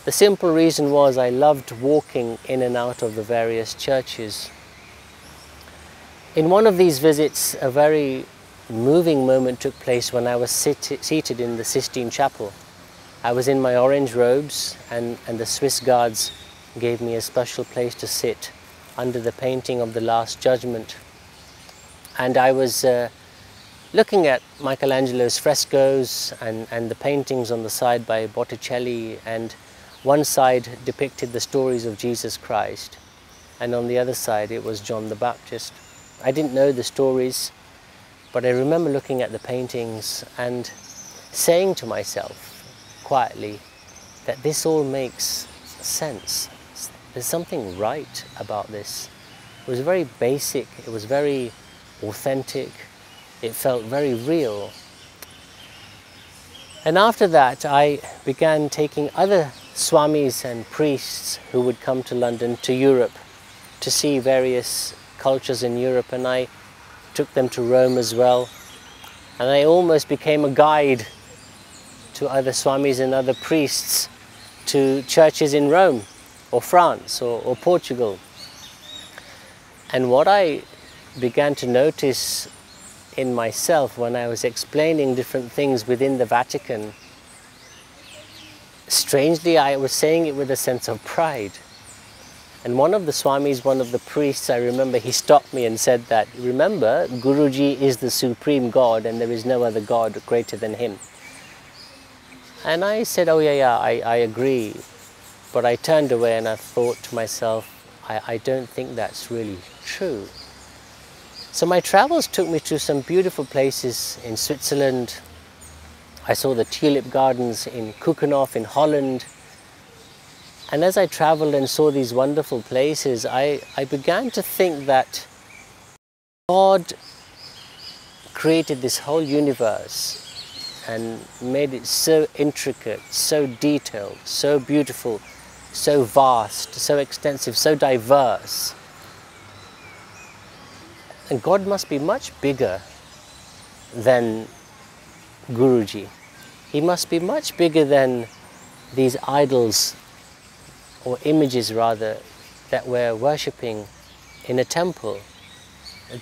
The simple reason was I loved walking in and out of the various churches. In one of these visits, a very moving moment took place when I was seated in the Sistine Chapel. I was in my orange robes and the Swiss guards gave me a special place to sit under the painting of the Last Judgment. And I was looking at Michelangelo's frescoes and the paintings on the side by Botticelli, and one side depicted the stories of Jesus Christ and on the other side it was John the Baptist. I didn't know the stories, but I remember looking at the paintings and saying to myself quietly that this all makes sense. There's something right about this. It was very basic, it was very authentic, it felt very real. And after that I began taking other Swamis and priests who would come to London, to Europe, to see various cultures in Europe, and I took them to Rome as well. And I almost became a guide to other Swamis and other priests to churches in Rome or France or Portugal. And what I began to notice in myself when I was explaining different things within the Vatican, strangely I was saying it with a sense of pride. And one of the Swamis, one of the priests, I remember he stopped me and said that, remember, Guruji is the supreme God and there is no other God greater than him. And I said, oh yeah, I agree. But I turned away and I thought to myself, I don't think that's really true. So my travels took me to some beautiful places in Switzerland. I saw the tulip gardens in Keukenhof in Holland. And as I traveled and saw these wonderful places, I began to think that God created this whole universe and made it so intricate, so detailed, so beautiful, so vast, so extensive, so diverse. And God must be much bigger than Guruji. He must be much bigger than these idols, or images rather, that we're worshipping in a temple.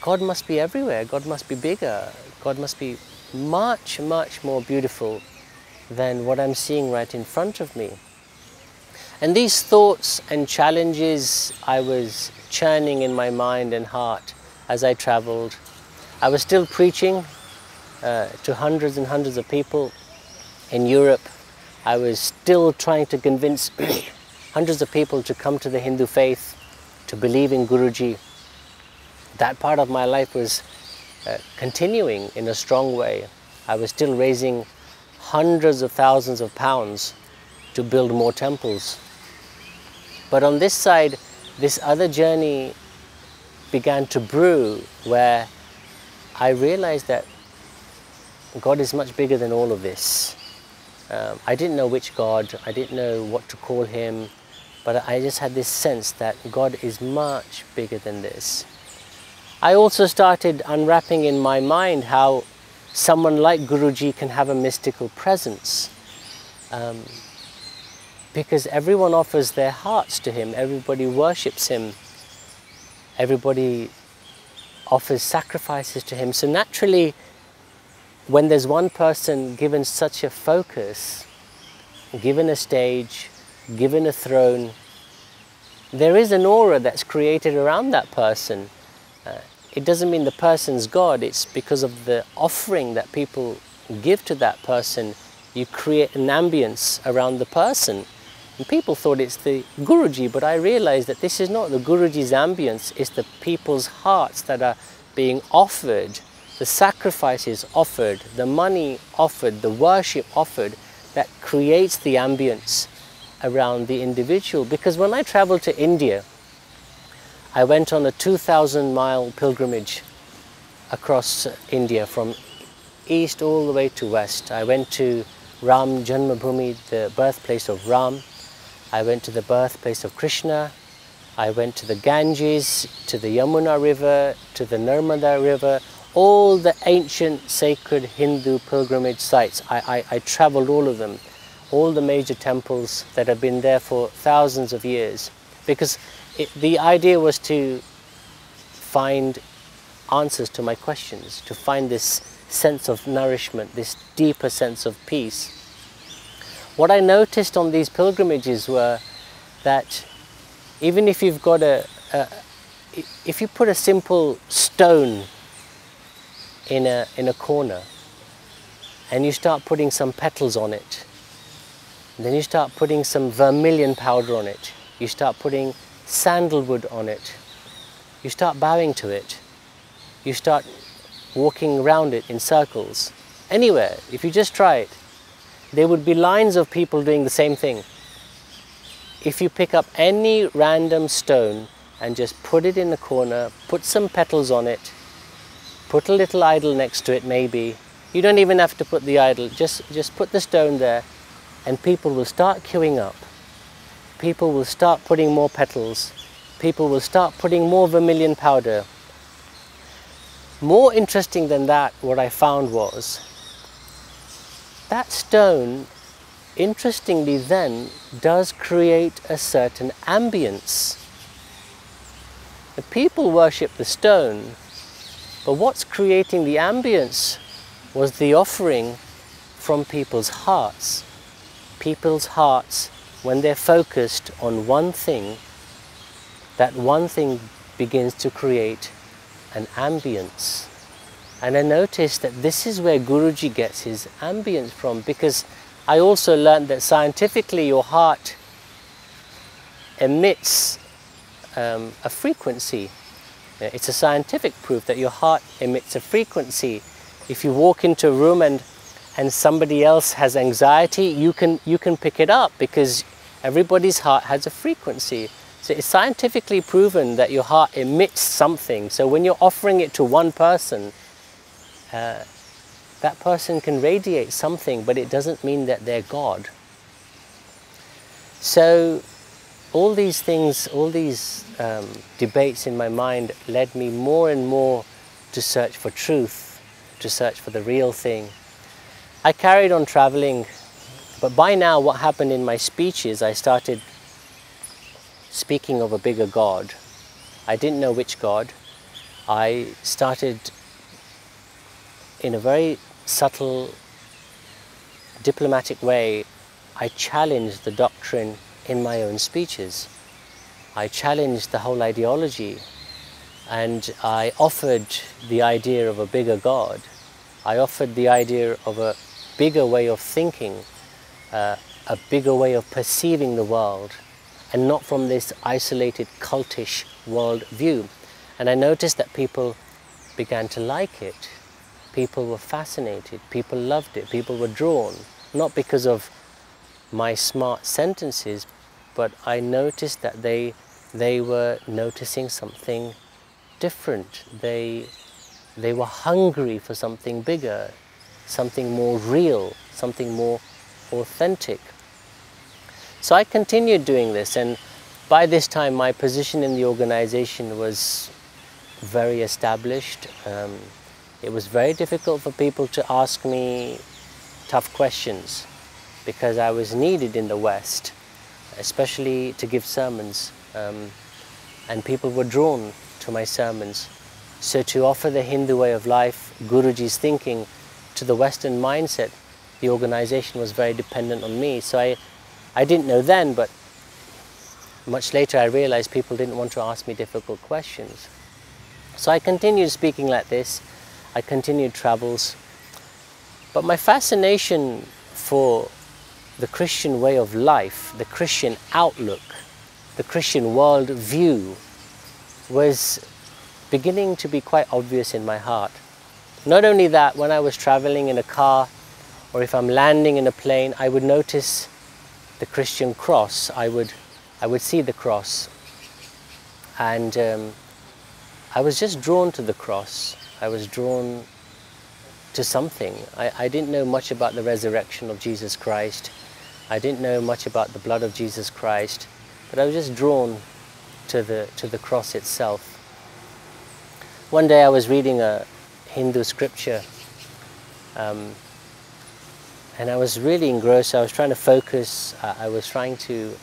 God must be everywhere. God must be bigger. God must be much, much more beautiful than what I'm seeing right in front of me. And these thoughts and challenges I was churning in my mind and heart as I traveled. I was still preaching to hundreds and hundreds of people in Europe. I was still trying to convince hundreds of people to come to the Hindu faith, to believe in Guruji. That part of my life was continuing in a strong way. I was still raising hundreds of thousands of pounds to build more temples. But on this side, this other journey began to brew, where I realized that God is much bigger than all of this. I didn't know which God, I didn't know what to call him, but I just had this sense that God is much bigger than this. I also started unwrapping in my mind how someone like Guruji can have a mystical presence. Because everyone offers their hearts to him, everybody worships him, everybody offers sacrifices to him. So naturally, when there's one person given such a focus, given a stage, given a throne, there is an aura that's created around that person. It doesn't mean the person's God, it's because of the offering that people give to that person. You create an ambience around the person. And people thought it's the Guruji, but I realized that this is not the Guruji's ambience, it's the people's hearts that are being offered, the sacrifices offered, the money offered, the worship offered, that creates the ambience around the individual. Because when I traveled to India, I went on a 2,000-mile pilgrimage across India from east all the way to west. I went to Ram Janmabhoomi, the birthplace of Ram. I went to the birthplace of Krishna. I went to the Ganges, to the Yamuna River, to the Narmada River, all the ancient sacred Hindu pilgrimage sites. I traveled all of them, all the major temples that have been there for thousands of years, because the idea was to find answers to my questions, to find this sense of nourishment, this deeper sense of peace. What I noticed on these pilgrimages were that even if you've got if you put a simple stone in a corner and you start putting some petals on it, then you start putting some vermilion powder on it, you start putting sandalwood on it, you start bowing to it, you start walking around it in circles, anywhere, if you just try it, there would be lines of people doing the same thing. If you pick up any random stone and just put it in the corner, put some petals on it, put a little idol next to it maybe, you don't even have to put the idol, just put the stone there, and people will start queuing up. People will start putting more petals. People will start putting more vermilion powder. More interesting than that, what I found was that stone, interestingly then, does create a certain ambience. The people worship the stone, but what's creating the ambience was the offering from people's hearts. People's hearts, when they're focused on one thing, that one thing begins to create an ambience. And I noticed that this is where Guruji gets his ambience from, because I also learned that scientifically your heart emits a frequency. It's a scientific proof that your heart emits a frequency. If you walk into a room and somebody else has anxiety, you can pick it up, because everybody's heart has a frequency. So it's scientifically proven that your heart emits something. So when you're offering it to one person, that person can radiate something, but it doesn't mean that they're God. So all these things, all these debates in my mind led me more and more to search for truth, to search for the real thing. I carried on traveling, but by now what happened in my speeches, I started speaking of a bigger God. I didn't know which God. I started in a very subtle, diplomatic way. I challenged the doctrine in my own speeches. I challenged the whole ideology, and I offered the idea of a bigger God. I offered the idea of a bigger way of thinking, a bigger way of perceiving the world, and not from this isolated cultish world view. And I noticed that people began to like it. People were fascinated, people loved it, people were drawn, not because of my smart sentences, but I noticed that they were noticing something different. They were hungry for something bigger, something more real, something more authentic. So I continued doing this, and by this time my position in the organization was very established. It was very difficult for people to ask me tough questions because I was needed in the West, especially to give sermons, and people were drawn to my sermons. So to offer the Hindu way of life, Guruji's thinking, to the Western mindset, the organization was very dependent on me. So I didn't know then, but much later I realized people didn't want to ask me difficult questions. So I continued speaking like this. I continued travels. But my fascination for the Christian way of life, the Christian outlook, the Christian world view was beginning to be quite obvious in my heart. Not only that, when I was traveling in a car or if I'm landing in a plane, I would notice the Christian cross. I would see the cross, and I was just drawn to the cross. I was drawn to something. I didn't know much about the resurrection of Jesus Christ. I didn't know much about the blood of Jesus Christ, but I was just drawn to the cross itself. One day I was reading a Hindu scripture, and I was really engrossed. I was trying to focus. I was trying to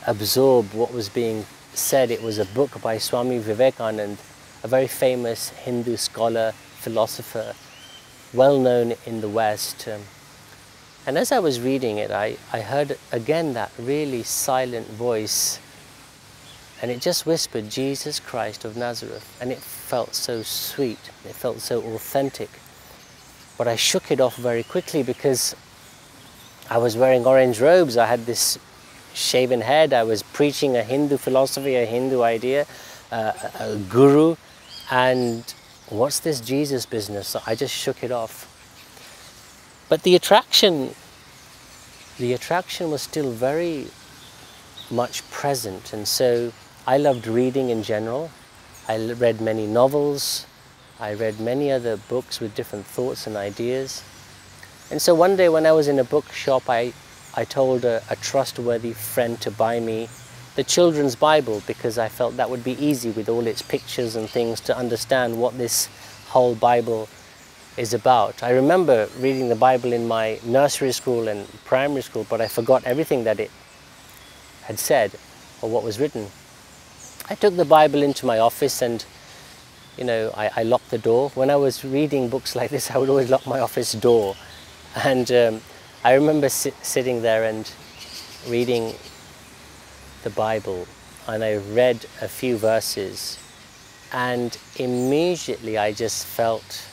absorb what was being said. It was a book by Swami Vivekananda, a very famous Hindu scholar, philosopher, well known in the West. And as I was reading it, I heard again that really silent voice, and it just whispered, Jesus Christ of Nazareth. And it felt so sweet, it felt so authentic. But I shook it off very quickly because I was wearing orange robes, I had this shaven head, I was preaching a Hindu philosophy, a Hindu idea, a guru, and what's this Jesus business? So I just shook it off. But the attraction was still very much present, and so I loved reading in general. I read many novels, I read many other books with different thoughts and ideas. And so one day when I was in a bookshop, I told a trustworthy friend to buy me the children's Bible, because I felt that would be easy with all its pictures and things to understand what this whole Bible is about. I remember reading the Bible in my nursery school and primary school, but I forgot everything that it had said or what was written. I took the Bible into my office and, you know, I locked the door. When I was reading books like this, I would always lock my office door. And I remember sitting there and reading the Bible, and I read a few verses, and immediately I just felt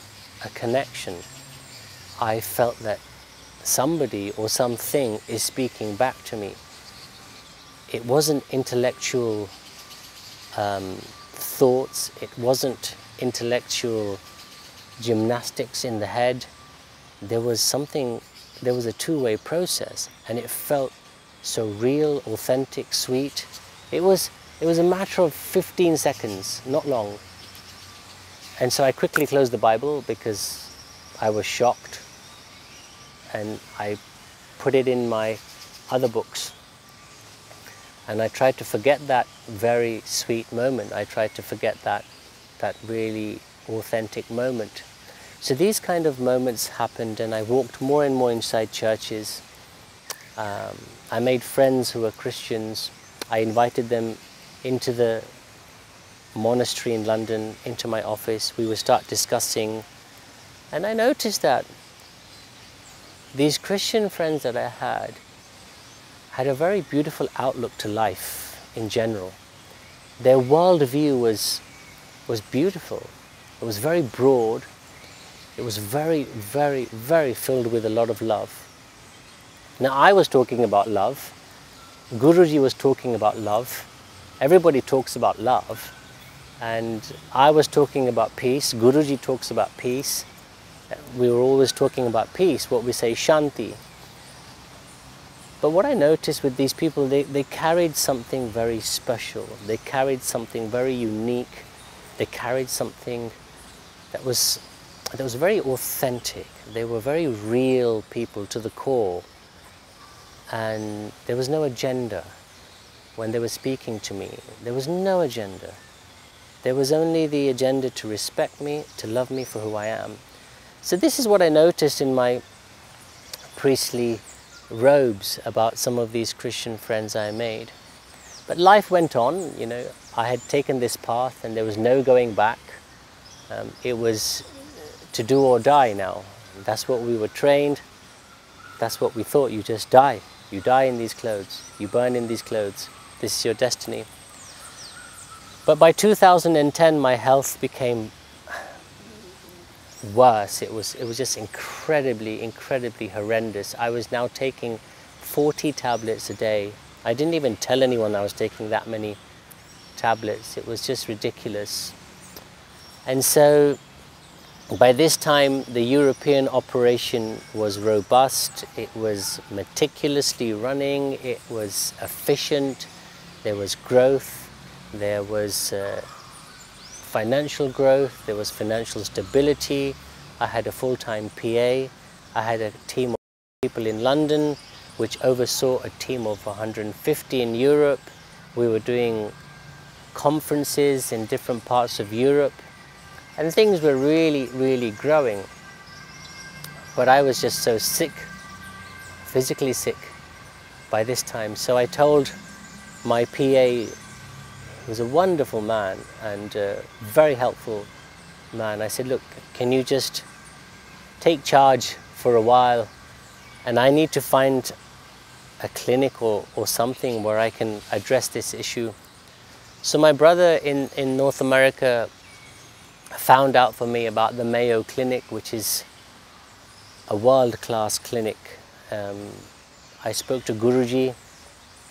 a connection. I felt that somebody or something is speaking back to me. It wasn't intellectual thoughts, it wasn't intellectual gymnastics in the head. There was something, there was a two-way process, and it felt so real, authentic, sweet. It was a matter of 15 seconds, not long. And so I quickly closed the Bible because I was shocked, and I put it in my other books. And I tried to forget that very sweet moment. I tried to forget that really authentic moment. So these kind of moments happened, and I walked more and more inside churches. I made friends who were Christians. I invited them into the monastery in London, into my office. We would start discussing, and I noticed that these Christian friends that I had a very beautiful outlook to life in general. Their worldview was beautiful. It was very broad. It was very, very, very filled with a lot of love. Now I was talking about love. Guruji was talking about love. Everybody talks about love. And I was talking about peace. Guruji talks about peace. We were always talking about peace, what we say, Shanti. But what I noticed with these people, they carried something very special. They carried something very unique. They carried something that was very authentic. They were very real people to the core. And there was no agenda when they were speaking to me. There was no agenda. There was only the agenda to respect me, to love me for who I am. So this is what I noticed in my priestly robes about some of these Christian friends I made. But life went on, you know. I had taken this path and there was no going back. It was to do or die now. That's what we were trained. That's what we thought. You just die. You die in these clothes. You burn in these clothes. This is your destiny. But by 2010, my health became worse. It was just incredibly horrendous. I was now taking 40 tablets a day. I didn't even tell anyone I was taking that many tablets. It was just ridiculous. And so by this time, the European operation was robust. It was meticulously running. It was efficient. There was growth. There was financial growth. There was financial stability. I had a full-time PA. I had a team of people in London, which oversaw a team of 150 in Europe. We were doing conferences in different parts of Europe, and things were really growing. But I was just so sick, physically sick by this time. So I told my PA, he was a wonderful man and a very helpful man. I said, look, can you just take charge for a while, and I need to find a clinic or something where I can address this issue. So my brother in North America found out for me about the Mayo Clinic, which is a world-class clinic. I spoke to Guruji,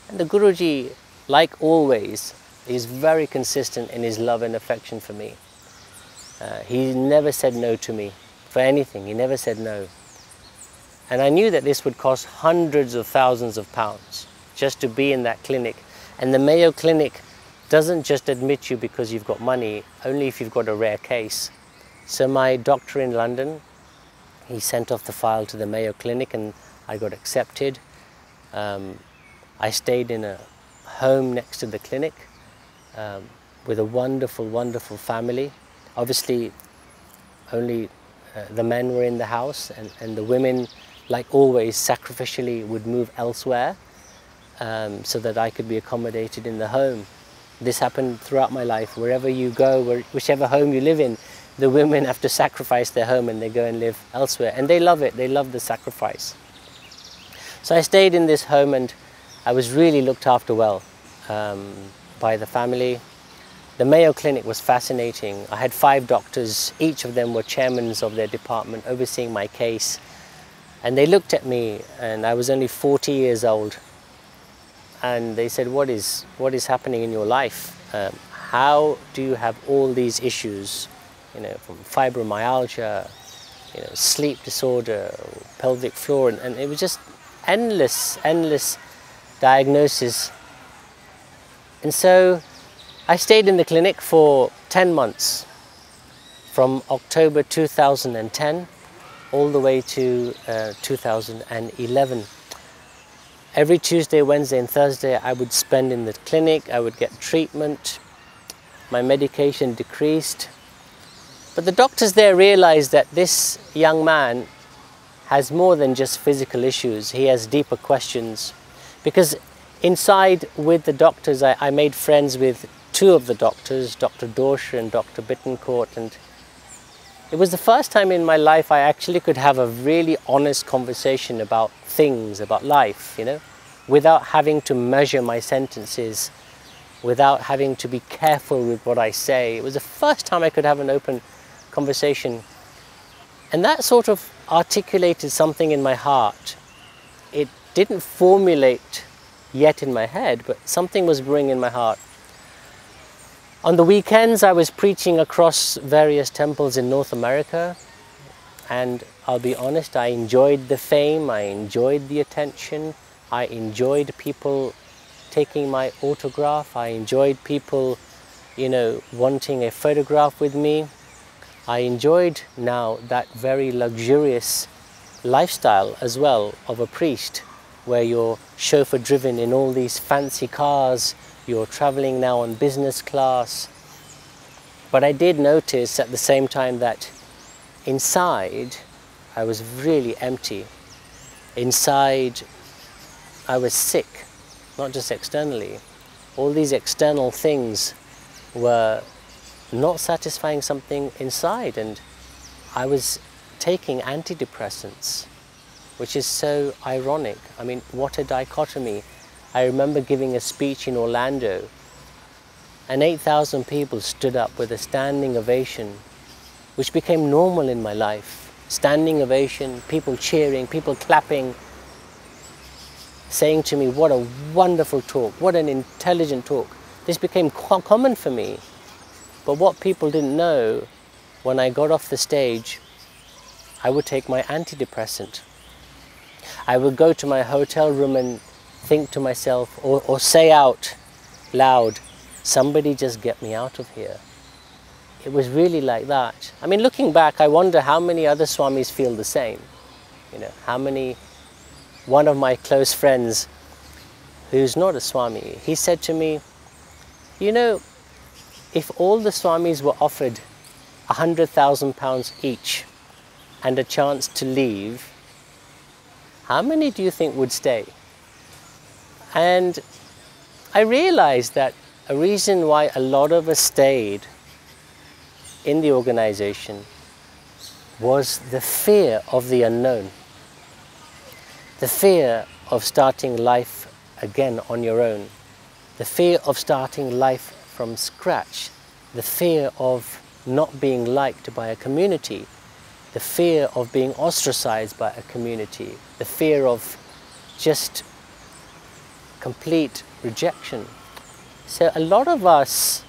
and the Guruji, like always, is very consistent in his love and affection for me. He never said no to me for anything. He never said no. And I knew that this would cost hundreds of thousands of pounds just to be in that clinic. And the Mayo Clinic doesn't just admit you because you've got money, only if you've got a rare case. So my doctor in London, he sent off the file to the Mayo Clinic and I got accepted. I stayed in a home next to the clinic with a wonderful family. Obviously, only the men were in the house, and the women, like always, sacrificially would move elsewhere so that I could be accommodated in the home. This happened throughout my life. Wherever you go, whichever home you live in, the women have to sacrifice their home and they go and live elsewhere. And they love it. They love the sacrifice. So I stayed in this home and I was really looked after well by the family. The Mayo Clinic was fascinating. I had 5 doctors. Each of them were chairmen of their department overseeing my case. And they looked at me, and I was only 40 years old. And they said, what is happening in your life? How do you have all these issues, you know, from fibromyalgia, you know, sleep disorder, pelvic floor, and it was just endless diagnosis. And so I stayed in the clinic for 10 months, from October 2010 all the way to 2011. Every Tuesday, Wednesday and Thursday I would spend in the clinic. I would get treatment. My medication decreased. But the doctors there realized that this young man has more than just physical issues. He has deeper questions. Because inside with the doctors, I made friends with 2 of the doctors, Dr. Dorsch and Dr. Bittencourt, and it was the first time in my life I actually could have a really honest conversation about things, about life, you know, without having to measure my sentences, without having to be careful with what I say. It was the first time I could have an open conversation. And that sort of articulated something in my heart. It didn't formulate yet in my head, but something was brewing in my heart. On the weekends, I was preaching across various temples in North America, and I'll be honest, I enjoyed the fame, I enjoyed the attention, I enjoyed people taking my autograph, I enjoyed people, you know, wanting a photograph with me. I enjoyed now that very luxurious lifestyle as well of a priest, where you're chauffeur driven in all these fancy cars, you're traveling now on business class. But I did notice at the same time that inside I was really empty. Inside I was sick, not just externally. All these external things were not satisfying something inside, and I was taking antidepressants, which is so ironic. I mean, what a dichotomy. I remember giving a speech in Orlando, and 8,000 people stood up with a standing ovation, which became normal in my life. Standing ovation, people cheering, people clapping, saying to me, what a wonderful talk, what an intelligent talk. This became common for me. But what people didn't know, when I got off the stage, I would take my antidepressant. I would go to my hotel room and think to myself, or say out loud, somebody just get me out of here. It was really like that. I mean, looking back, I wonder how many other Swamis feel the same. You know, how many, one of my close friends, who's not a Swami, he said to me, you know, if all the Swamis were offered £100,000 each and a chance to leave, how many do you think would stay? And I realized that a reason why a lot of us stayed in the organization was the fear of the unknown, the fear of starting life again on your own, the fear of starting life from scratch, the fear of not being liked by a community, the fear of being ostracized by a community, the fear of just complete rejection. So a lot of us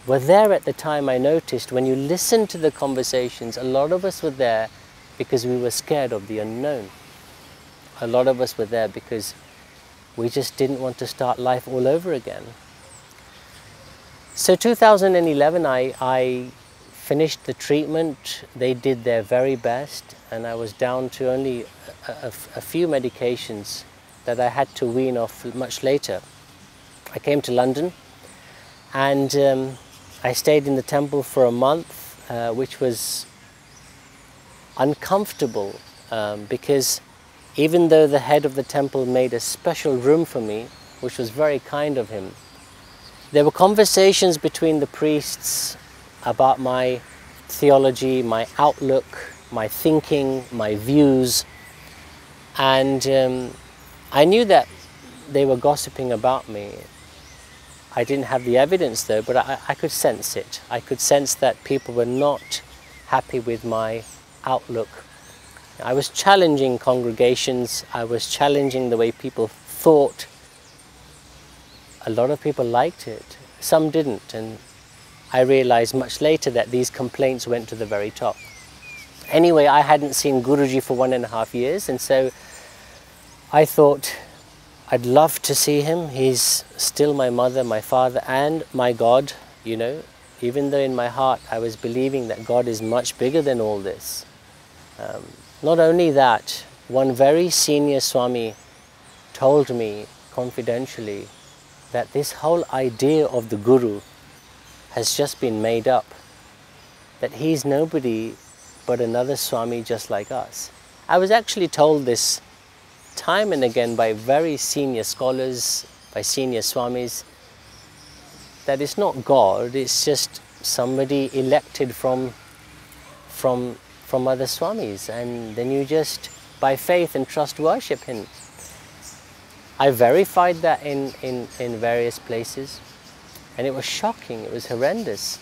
were there at the time. I noticed when you listen to the conversations, a lot of us were there because we were scared of the unknown. A lot of us were there because we just didn't want to start life all over again. So 2011, I finished the treatment. They did their very best, and I was down to only a few medications that I had to wean off much later. I came to London, and I stayed in the temple for a month, which was uncomfortable because even though the head of the temple made a special room for me, which was very kind of him, there were conversations between the priests about my theology, my outlook, my thinking, my views, and I knew that they were gossiping about me. I didn't have the evidence though, but I could sense it. I could sense that people were not happy with my outlook. I was challenging congregations, I was challenging the way people thought. A lot of people liked it, some didn't, and I realized much later that these complaints went to the very top. Anyway, I hadn't seen Guruji for 1.5 years, and so I thought I'd love to see him. He's still my mother, my father, and my God, you know, even though in my heart I was believing that God is much bigger than all this. Not only that, one very senior Swami told me confidentially that this whole idea of the Guru has just been made up, that he's nobody but another Swami just like us. I was actually told this time and again by very senior scholars, by senior Swamis, that it's not God, it's just somebody elected from other Swamis, and then you just, by faith and trust, worship him. I verified that in various places, and it was shocking, it was horrendous.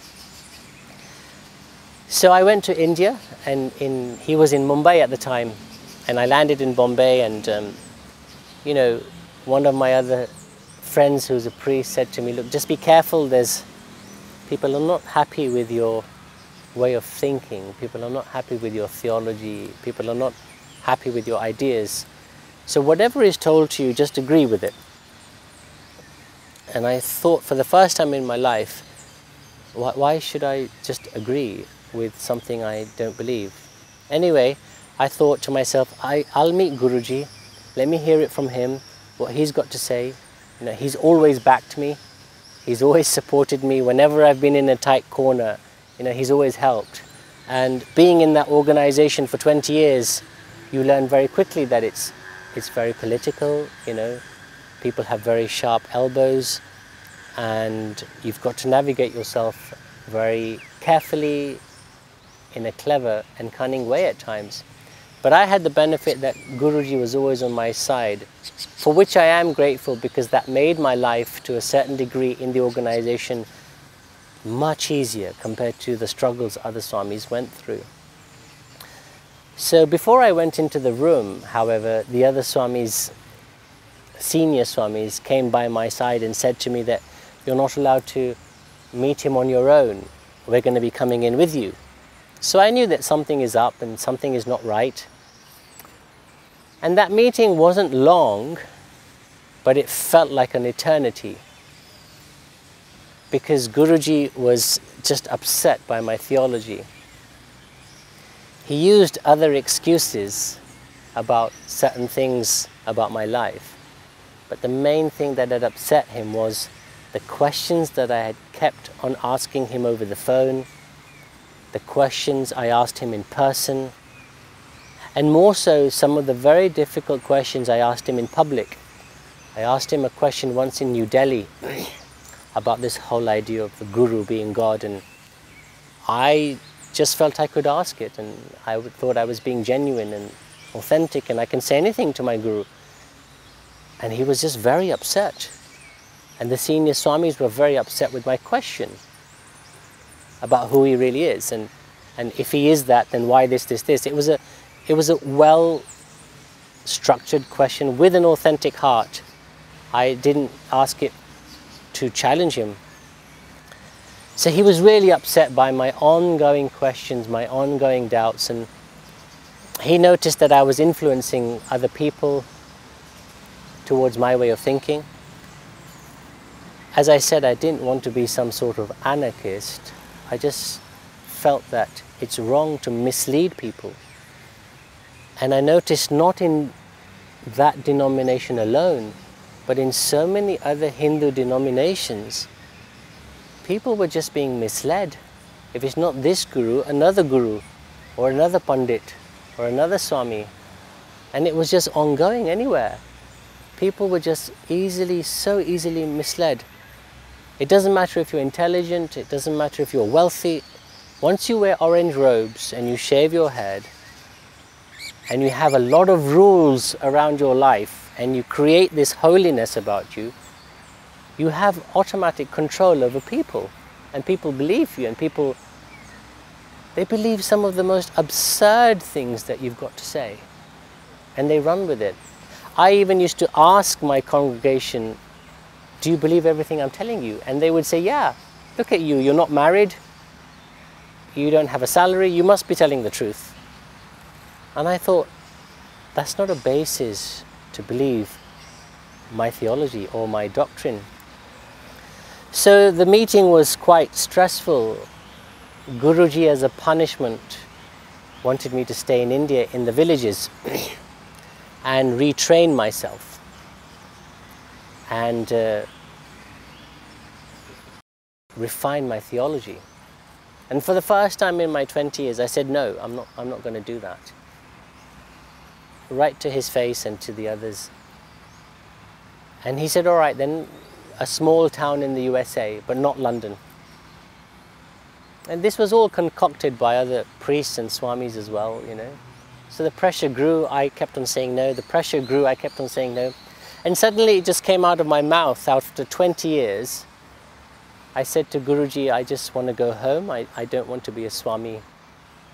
So I went to India, and he was in Mumbai at the time, and I landed in Bombay, and you know, one of my other friends who's a priest said to me, look, just be careful, people are not happy with your way of thinking, people are not happy with your theology, people are not happy with your ideas. So whatever is told to you, just agree with it. And I thought, for the first time in my life, why should I just agree with something I don't believe? Anyway, I thought to myself, I'll meet Guruji, let me hear it from him, what he's got to say. You know, he's always backed me. He's always supported me whenever I've been in a tight corner. You know, he's always helped. And being in that organization for 20 years, you learn very quickly that it's very political, you know. People have very sharp elbows, and you've got to navigate yourself very carefully in a clever and cunning way at times. But I had the benefit that Guruji was always on my side, for which I am grateful, because that made my life to a certain degree in the organization much easier compared to the struggles other Swamis went through. So before I went into the room, however, the other Swamis, senior Swamis, came by my side and said to me that you're not allowed to meet him on your own. We're going to be coming in with you. So I knew that something is up and something is not right. And that meeting wasn't long, but it felt like an eternity, because Guruji was just upset by my theology. He used other excuses about certain things about my life, but the main thing that had upset him was the questions that I had kept on asking him over the phone, the questions I asked him in person, and more so some of the very difficult questions I asked him in public. I asked him a question once in New Delhi about this whole idea of the Guru being God, and I just felt I could ask it, and I thought I was being genuine and authentic and I can say anything to my Guru. And he was just very upset. And the senior Swamis were very upset with my question about who he really is, and if he is that, then why this. It was a well structured question with an authentic heart. I didn't ask it to challenge him. So he was really upset by my ongoing questions, my ongoing doubts, and he noticed that I was influencing other people towards my way of thinking. As I said, I didn't want to be some sort of anarchist. I just felt that it's wrong to mislead people. And I noticed not in that denomination alone, but in so many other Hindu denominations, people were just being misled. If it's not this Guru, or another Pandit, or another Swami. And it was just ongoing anywhere. People were just so easily misled. It doesn't matter if you're intelligent, it doesn't matter if you're wealthy. Once you wear orange robes and you shave your head, and you have a lot of rules around your life, and you create this holiness about you, you have automatic control over people, and people believe you, and they believe some of the most absurd things that you've got to say, and they run with it. I even used to ask my congregation, do you believe everything I'm telling you? And they would say, yeah, look at you, you're not married, you don't have a salary, you must be telling the truth. And I thought, that's not a basis to believe my theology or my doctrine. So the meeting was quite stressful. Guruji, as a punishment, wanted me to stay in India in the villages and retrain myself and refine my theology. And for the first time in my 20 years, I said, no, I'm not going to do that. Right to his face and to the others. And he said, all right, then a small town in the USA, but not London. And this was all concocted by other priests and swamis as well, you know. So the pressure grew, I kept on saying no. The pressure grew, I kept on saying no. And suddenly it just came out of my mouth after 20 years. I said to Guruji, I just want to go home. I don't want to be a swami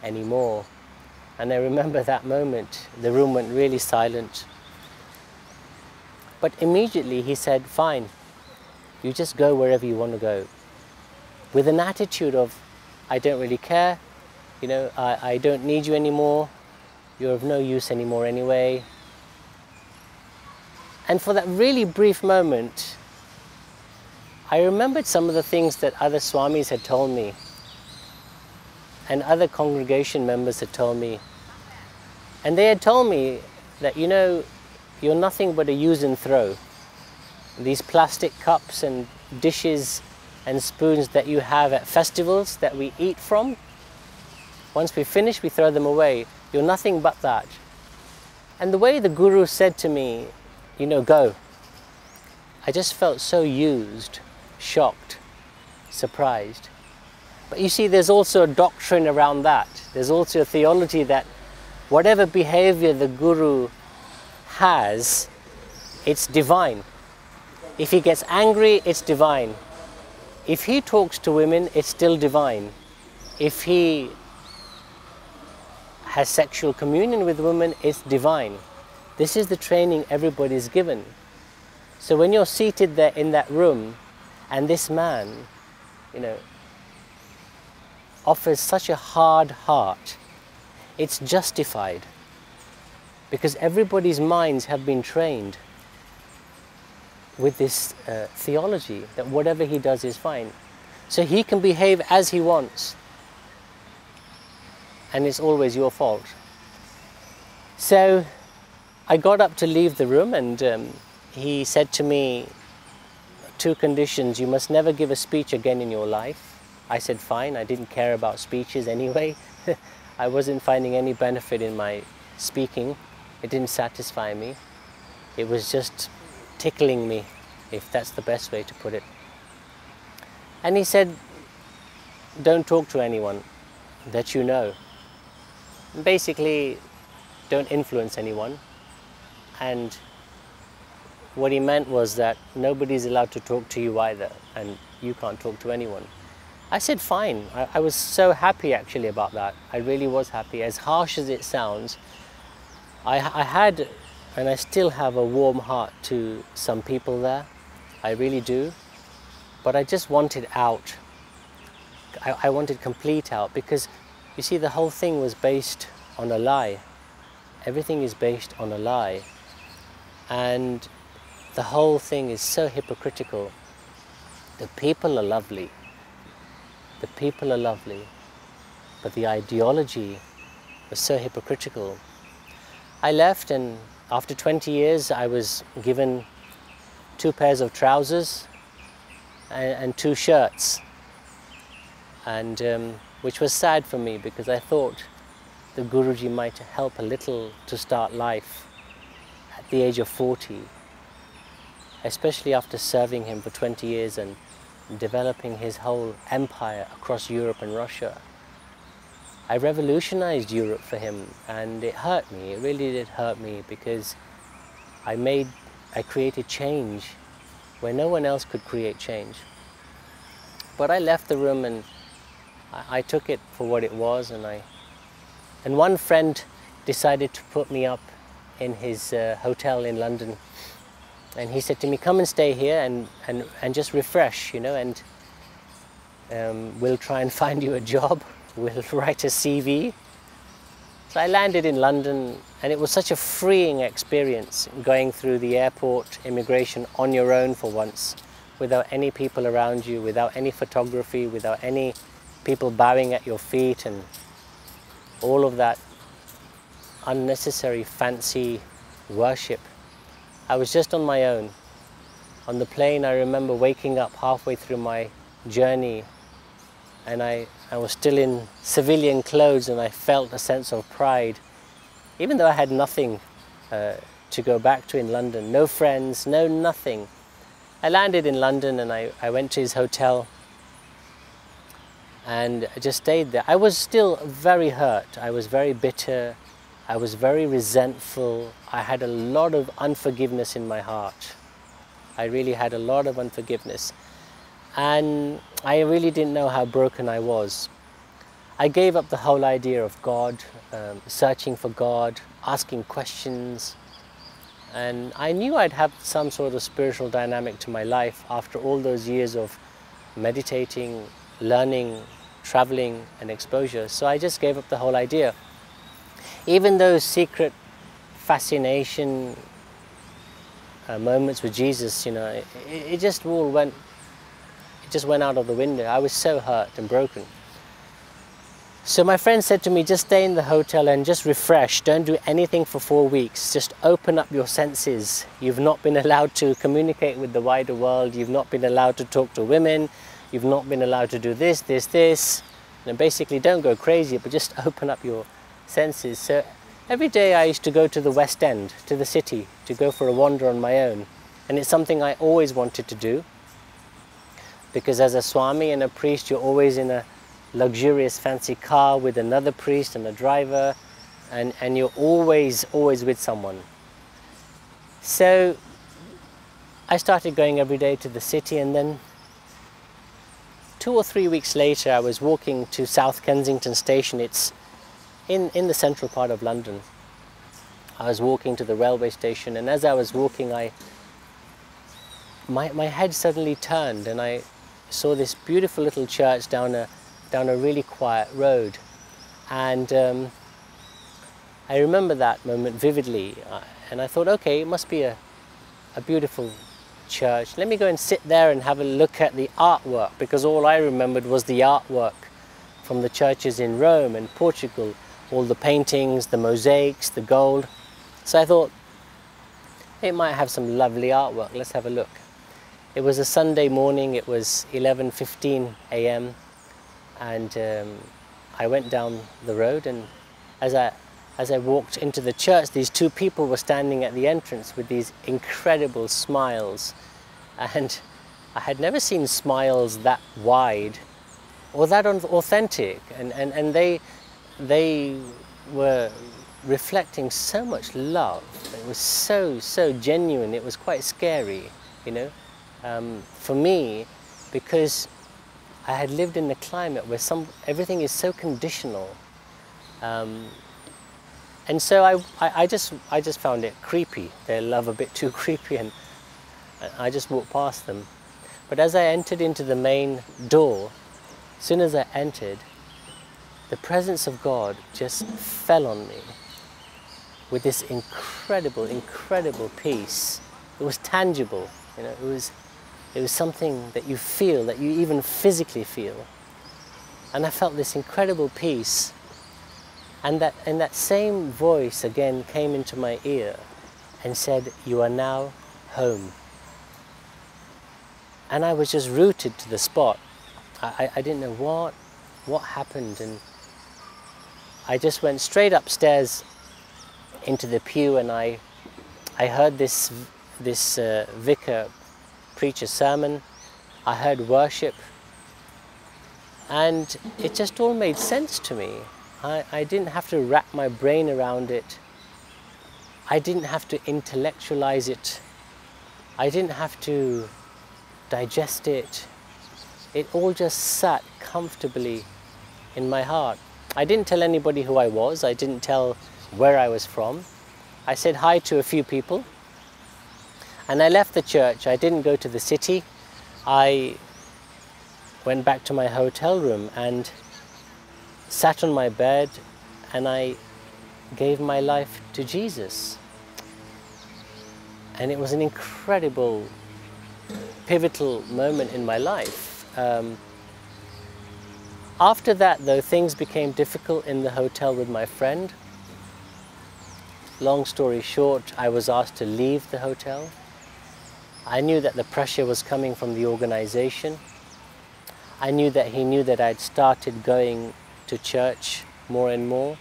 anymore. And I remember that moment, the room went really silent. But immediately he said, fine, you just go wherever you want to go. With an attitude of, I don't really care, you know, I don't need you anymore, you're of no use anymore anyway. And for that really brief moment, I remembered some of the things that other swamis had told me and other congregation members had told me. And they had told me that, you know, you're nothing but a use and throw. These plastic cups and dishes and spoons that you have at festivals that we eat from. Once we finish, we throw them away. You're nothing but that. And the way the Guru said to me, you know, go, I just felt so used, shocked, surprised. But you see, there's also a doctrine around that. There's also a theology that whatever behavior the Guru has, it's divine. If he gets angry, it's divine. If he talks to women, it's still divine. If he has sexual communion with women, it's divine. This is the training everybody's given. So when you're seated there in that room, and this man, you know, offers such a hard heart, it's justified. Because everybody's minds have been trained with this theology that whatever he does is fine. So he can behave as he wants, and it's always your fault. So I got up to leave the room, and he said to me, 2 conditions: you must never give a speech again in your life. I said fine. I didn't care about speeches anyway. I wasn't finding any benefit in my speaking. It didn't satisfy me. It was just tickling me, if that's the best way to put it. And he said, don't talk to anyone that you know. Basically, don't influence anyone. And what he meant was that nobody's allowed to talk to you either, and you can't talk to anyone. I said fine. I was so happy actually about that. I really was happy. As harsh as it sounds, I had, and I still have, a warm heart to some people there. I really do. But I just wanted out. I wanted complete out, because you see, the whole thing was based on a lie. Everything is based on a lie. And the whole thing is so hypocritical. The people are lovely. The people are lovely. But the ideology was so hypocritical. I left, and after 20 years I was given 2 pairs of trousers and 2 shirts, and which was sad for me, because I thought the Guruji might help a little to start life at the age of 40, especially after serving him for 20 years and developing his whole empire across Europe and Russia. I revolutionized Europe for him, and it hurt me. It really did hurt me, because I created change where no one else could create change. But I left the room, and I took it for what it was, and one friend decided to put me up in his hotel in London, and he said to me, come and stay here and just refresh, you know, and we'll try and find you a job. We'll write a CV. So I landed in London, and it was such a freeing experience, going through the airport, immigration on your own for once, without any people around you, without any photography, without any people bowing at your feet, and all of that unnecessary fancy worship. I was just on my own. On the plane, I remember waking up halfway through my journey, and I was still in civilian clothes, and I felt a sense of pride, even though I had nothing to go back to in London. No friends, no nothing. I landed in London, and I went to his hotel, and I just stayed there. I was still very hurt. I was very bitter. I was very resentful. I had a lot of unforgiveness in my heart. I really had a lot of unforgiveness. And I really didn't know how broken I was. I gave up the whole idea of God, searching for God, asking questions. And I knew I'd have some sort of spiritual dynamic to my life after all those years of meditating, learning, traveling, and exposure. So I just gave up the whole idea. Even those secret fascination moments with Jesus, you know, it just all went, it just went out of the window. I was so hurt and broken. So my friend said to me, just stay in the hotel and just refresh. Don't do anything for 4 weeks. Just open up your senses. You've not been allowed to communicate with the wider world. You've not been allowed to talk to women. You've not been allowed to do this, this, this. And basically don't go crazy, but just open up your senses. So every day I used to go to the West End, to the city, to go for a wander on my own. And it's something I always wanted to do. Because as a Swami and a priest, you're always in a luxurious fancy car with another priest and a driver, and you're always with someone. So I started going every day to the city, and then 2 or 3 weeks later I was walking to South Kensington Station. It's in the central part of London. I was walking to the railway station, and as I was walking my head suddenly turned and I saw this beautiful little church down a really quiet road, and I remember that moment vividly, and I thought, okay, it must be a beautiful church. Let me go and sit there and have a look at the artwork, because all I remembered was the artwork from the churches in Rome and Portugal, all the paintings, the mosaics, the gold. So I thought, it might have some lovely artwork, let's have a look. It was a Sunday morning, it was 11:15 a.m. and I went down the road, and as I walked into the church, these two people were standing at the entrance with these incredible smiles, and I had never seen smiles that wide or that authentic, and they were reflecting so much love. It was so genuine. It was quite scary, you know, for me, because I had lived in a climate where everything is so conditional, and so I just found it creepy. Their love a bit too creepy, and I just walked past them. But as I entered into the main door, as soon as I entered, the presence of God just fell on me with this incredible peace. It was tangible, you know. It was something that you feel, that you even physically feel. And I felt this incredible peace. And that same voice again came into my ear and said, "You are now home." And I was just rooted to the spot. I didn't know what happened, and I just went straight upstairs into the pew, and I heard this vicar preach a sermon. I heard worship, and it just all made sense to me. I didn't have to wrap my brain around it. I didn't have to intellectualize it. I didn't have to digest it. It all just sat comfortably in my heart. I didn't tell anybody who I was. I didn't tell where I was from. I said hi to a few people, and I left the church. I didn't go to the city. I went back to my hotel room and sat on my bed, and I gave my life to Jesus. And it was an incredible, pivotal moment in my life. After that, though, things became difficult in the hotel with my friend. Long story short, I was asked to leave the hotel. I knew that the pressure was coming from the organization. I knew that he knew that I'd started going to church more and more.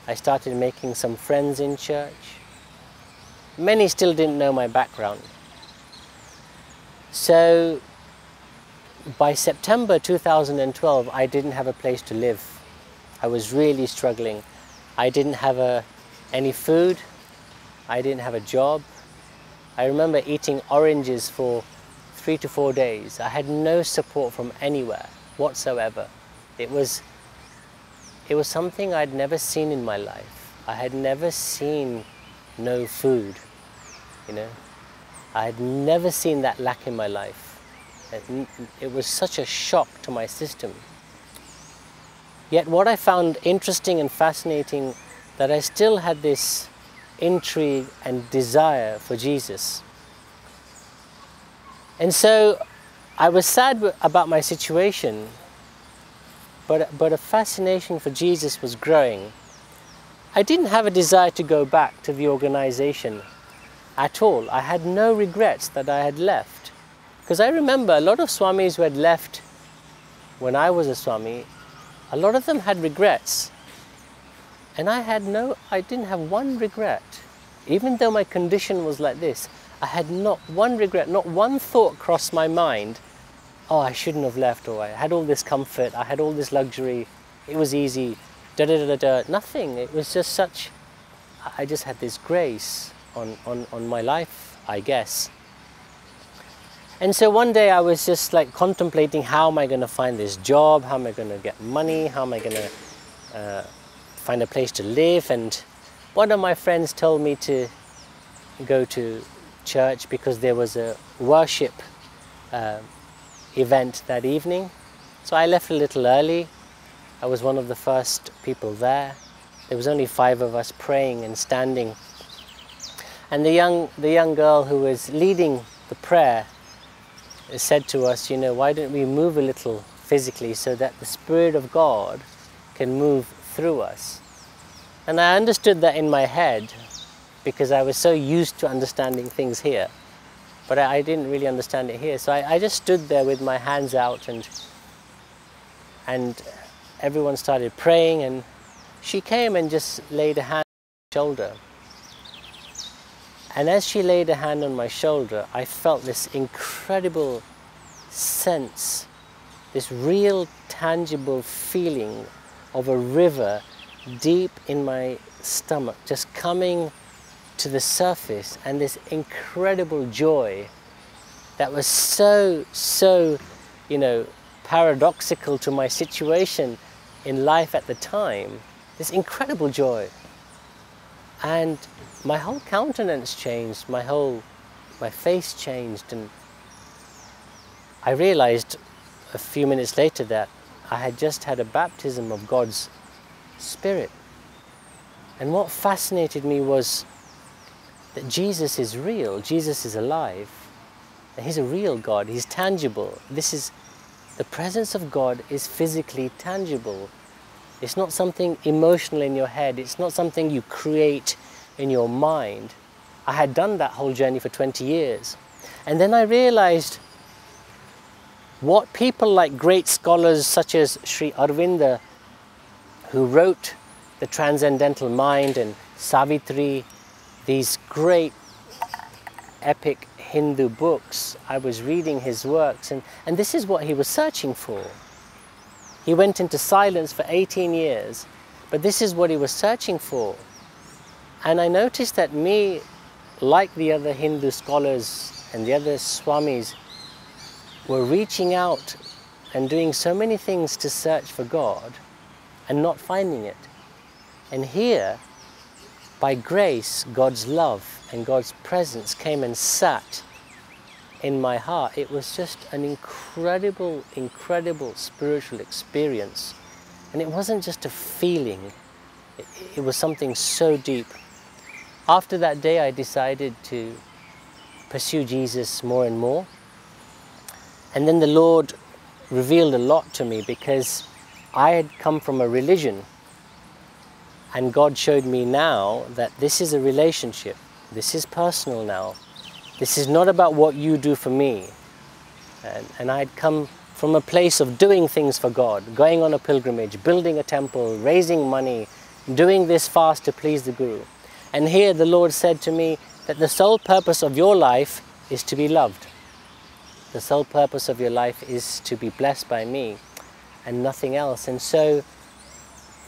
I started making some friends in church. Many still didn't know my background. So by September 2012, I didn't have a place to live. I was really struggling. I didn't have any food. I didn't have a job. I remember eating oranges for 3 to 4 days. I had no support from anywhere whatsoever. It was something I'd never seen in my life. I had never seen no food, you know. I had never seen that lack in my life. It was such a shock to my system. Yet what I found interesting and fascinating, that I still had this intrigue and desire for Jesus. And so I was sad about my situation, but a fascination for Jesus was growing. I didn't have a desire to go back to the organization at all. I had no regrets that I had left. Because I remember a lot of Swamis who had left when I was a Swami, a lot of them had regrets. And I didn't have one regret. Even though my condition was like this, I had not one regret, not one thought crossed my mind. Oh, I shouldn't have left, or I had all this comfort, I had all this luxury, it was easy, nothing. It was just such, I just had this grace on my life, I guess. And so one day I was just like contemplating, how am I going to find this job, how am I going to get money, how am I going to find a place to live. And one of my friends told me to go to church because there was a worship event that evening. So I left a little early. I was one of the first people there. There was only 5 of us praying and standing. And the young girl who was leading the prayer said to us, you know, why don't we move a little physically so that the Spirit of God can move through us. And I understood that in my head because I was so used to understanding things here. But I didn't really understand it here. So I just stood there with my hands out, and everyone started praying, and she came and just laid a hand on my shoulder. And as she laid a hand on my shoulder, I felt this incredible sense, this real tangible feeling of a river deep in my stomach, just coming to the surface, and this incredible joy that was so, you know, paradoxical to my situation in life at the time, this incredible joy. And my whole countenance changed, my face changed, and I realized a few minutes later that I had just had a baptism of God's Spirit. And what fascinated me was that Jesus is real, Jesus is alive, and He's a real God, He's tangible. The presence of God is physically tangible. It's not something emotional in your head, it's not something you create in your mind. I had done that whole journey for 20 years. And then I realized what people like great scholars such as Sri Aurobindo, who wrote The Transcendental Mind, and Savitri, these great epic Hindu books, I was reading his works, and this is what he was searching for. He went into silence for 18 years, but this is what he was searching for. And I noticed that me, like the other Hindu scholars and the other Swamis, were reaching out and doing so many things to search for God and not finding it. And here, by grace, God's love and God's presence came and sat in my heart. It was just an incredible, incredible spiritual experience. And it wasn't just a feeling, it was something so deep. After that day, I decided to pursue Jesus more and more. And then the Lord revealed a lot to me, because I had come from a religion, and God showed me now that this is a relationship. This is personal now. This is not about what you do for me. And I had come from a place of doing things for God, going on a pilgrimage, building a temple, raising money, doing this fast to please the Guru. And here the Lord said to me that the sole purpose of your life is to be loved. The sole purpose of your life is to be blessed by me and nothing else. And so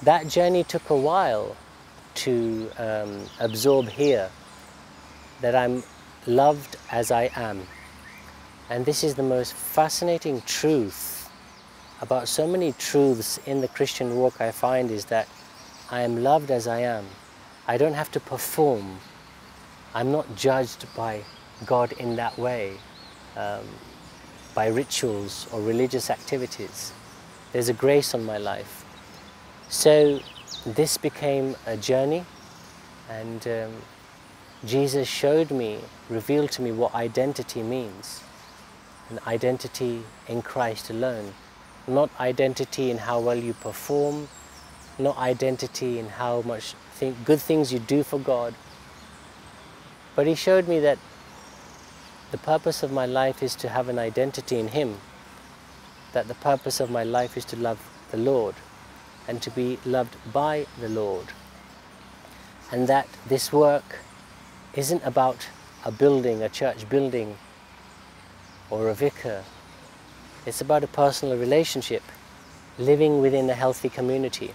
that journey took a while to absorb here, that I'm loved as I am. And this is the most fascinating truth about so many truths in the Christian walk, I find, is that I am loved as I am. I don't have to perform. I'm not judged by God in that way, by rituals or religious activities. There's a grace on my life. So this became a journey, and Jesus showed me, revealed to me what identity means. An identity in Christ alone. not identity in how well you perform, not identity in how much good things you do for God. But he showed me that the purpose of my life is to have an identity in him, that the purpose of my life is to love the Lord and to be loved by the Lord, and that this work isn't about a building, a church building or a vicar. It's about a personal relationship, living within a healthy community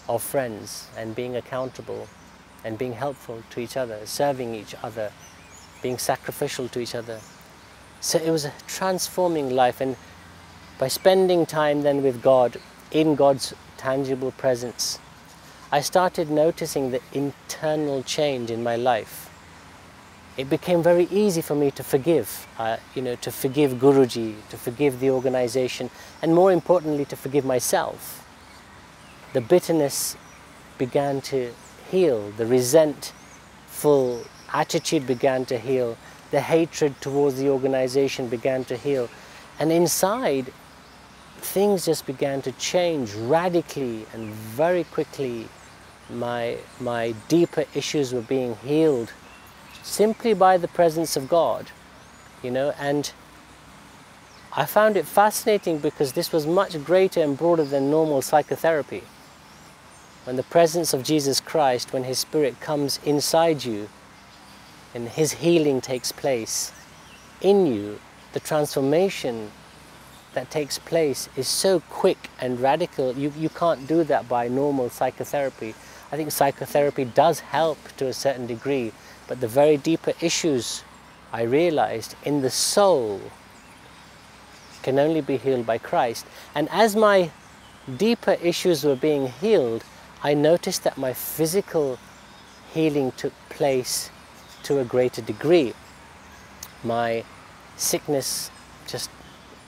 of friends and being accountable and being helpful to each other, serving each other, being sacrificial to each other. So it was a transforming life, and by spending time then with God, in God's tangible presence, I started noticing the internal change in my life. It became very easy for me to forgive, to forgive Guruji, to forgive the organization, and more importantly, to forgive myself. The bitterness began to heal, the resentful attitude began to heal, the hatred towards the organization began to heal, and inside, things just began to change radically and very quickly. My deeper issues were being healed simply by the presence of God, and I found it fascinating because this was much greater and broader than normal psychotherapy. When the presence of Jesus Christ, when His Spirit comes inside you and His healing takes place in you, the transformation that takes place is so quick and radical. You can't do that by normal psychotherapy. I think psychotherapy does help to a certain degree, but the very deeper issues, I realized, in the soul can only be healed by Christ. And as my deeper issues were being healed, I noticed that my physical healing took place to a greater degree. My sickness just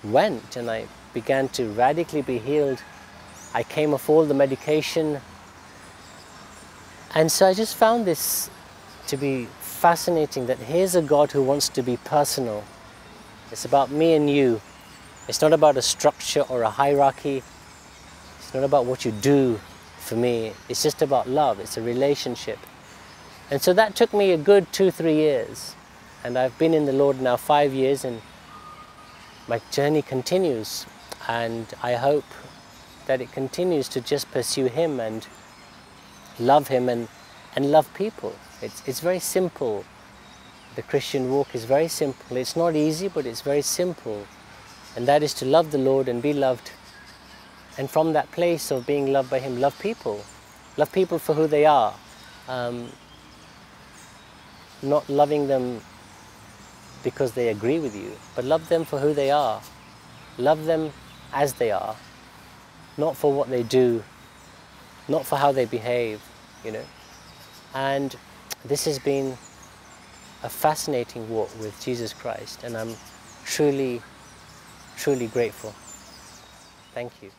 went, and I began to radically be healed. I came off all the medication. And so I just found this to be fascinating, that here's a God who wants to be personal. It's about me and you. It's not about a structure or a hierarchy. It's not about what you do for me. It's just about love. It's a relationship. And so that took me a good 2-3 years. And I've been in the Lord now 5 years, and my journey continues. And I hope that it continues to just pursue Him and love Him and love people. It's very simple. The Christian walk is very simple. It's not easy, but it's very simple. And that is to love the Lord and be loved. And from that place of being loved by Him, love people. Love people for who they are. Not loving them because they agree with you, but love them for who they are. Love them as they are. Not for what they do, not for how they behave, And this has been a fascinating walk with Jesus Christ, and I'm truly, truly grateful. Thank you.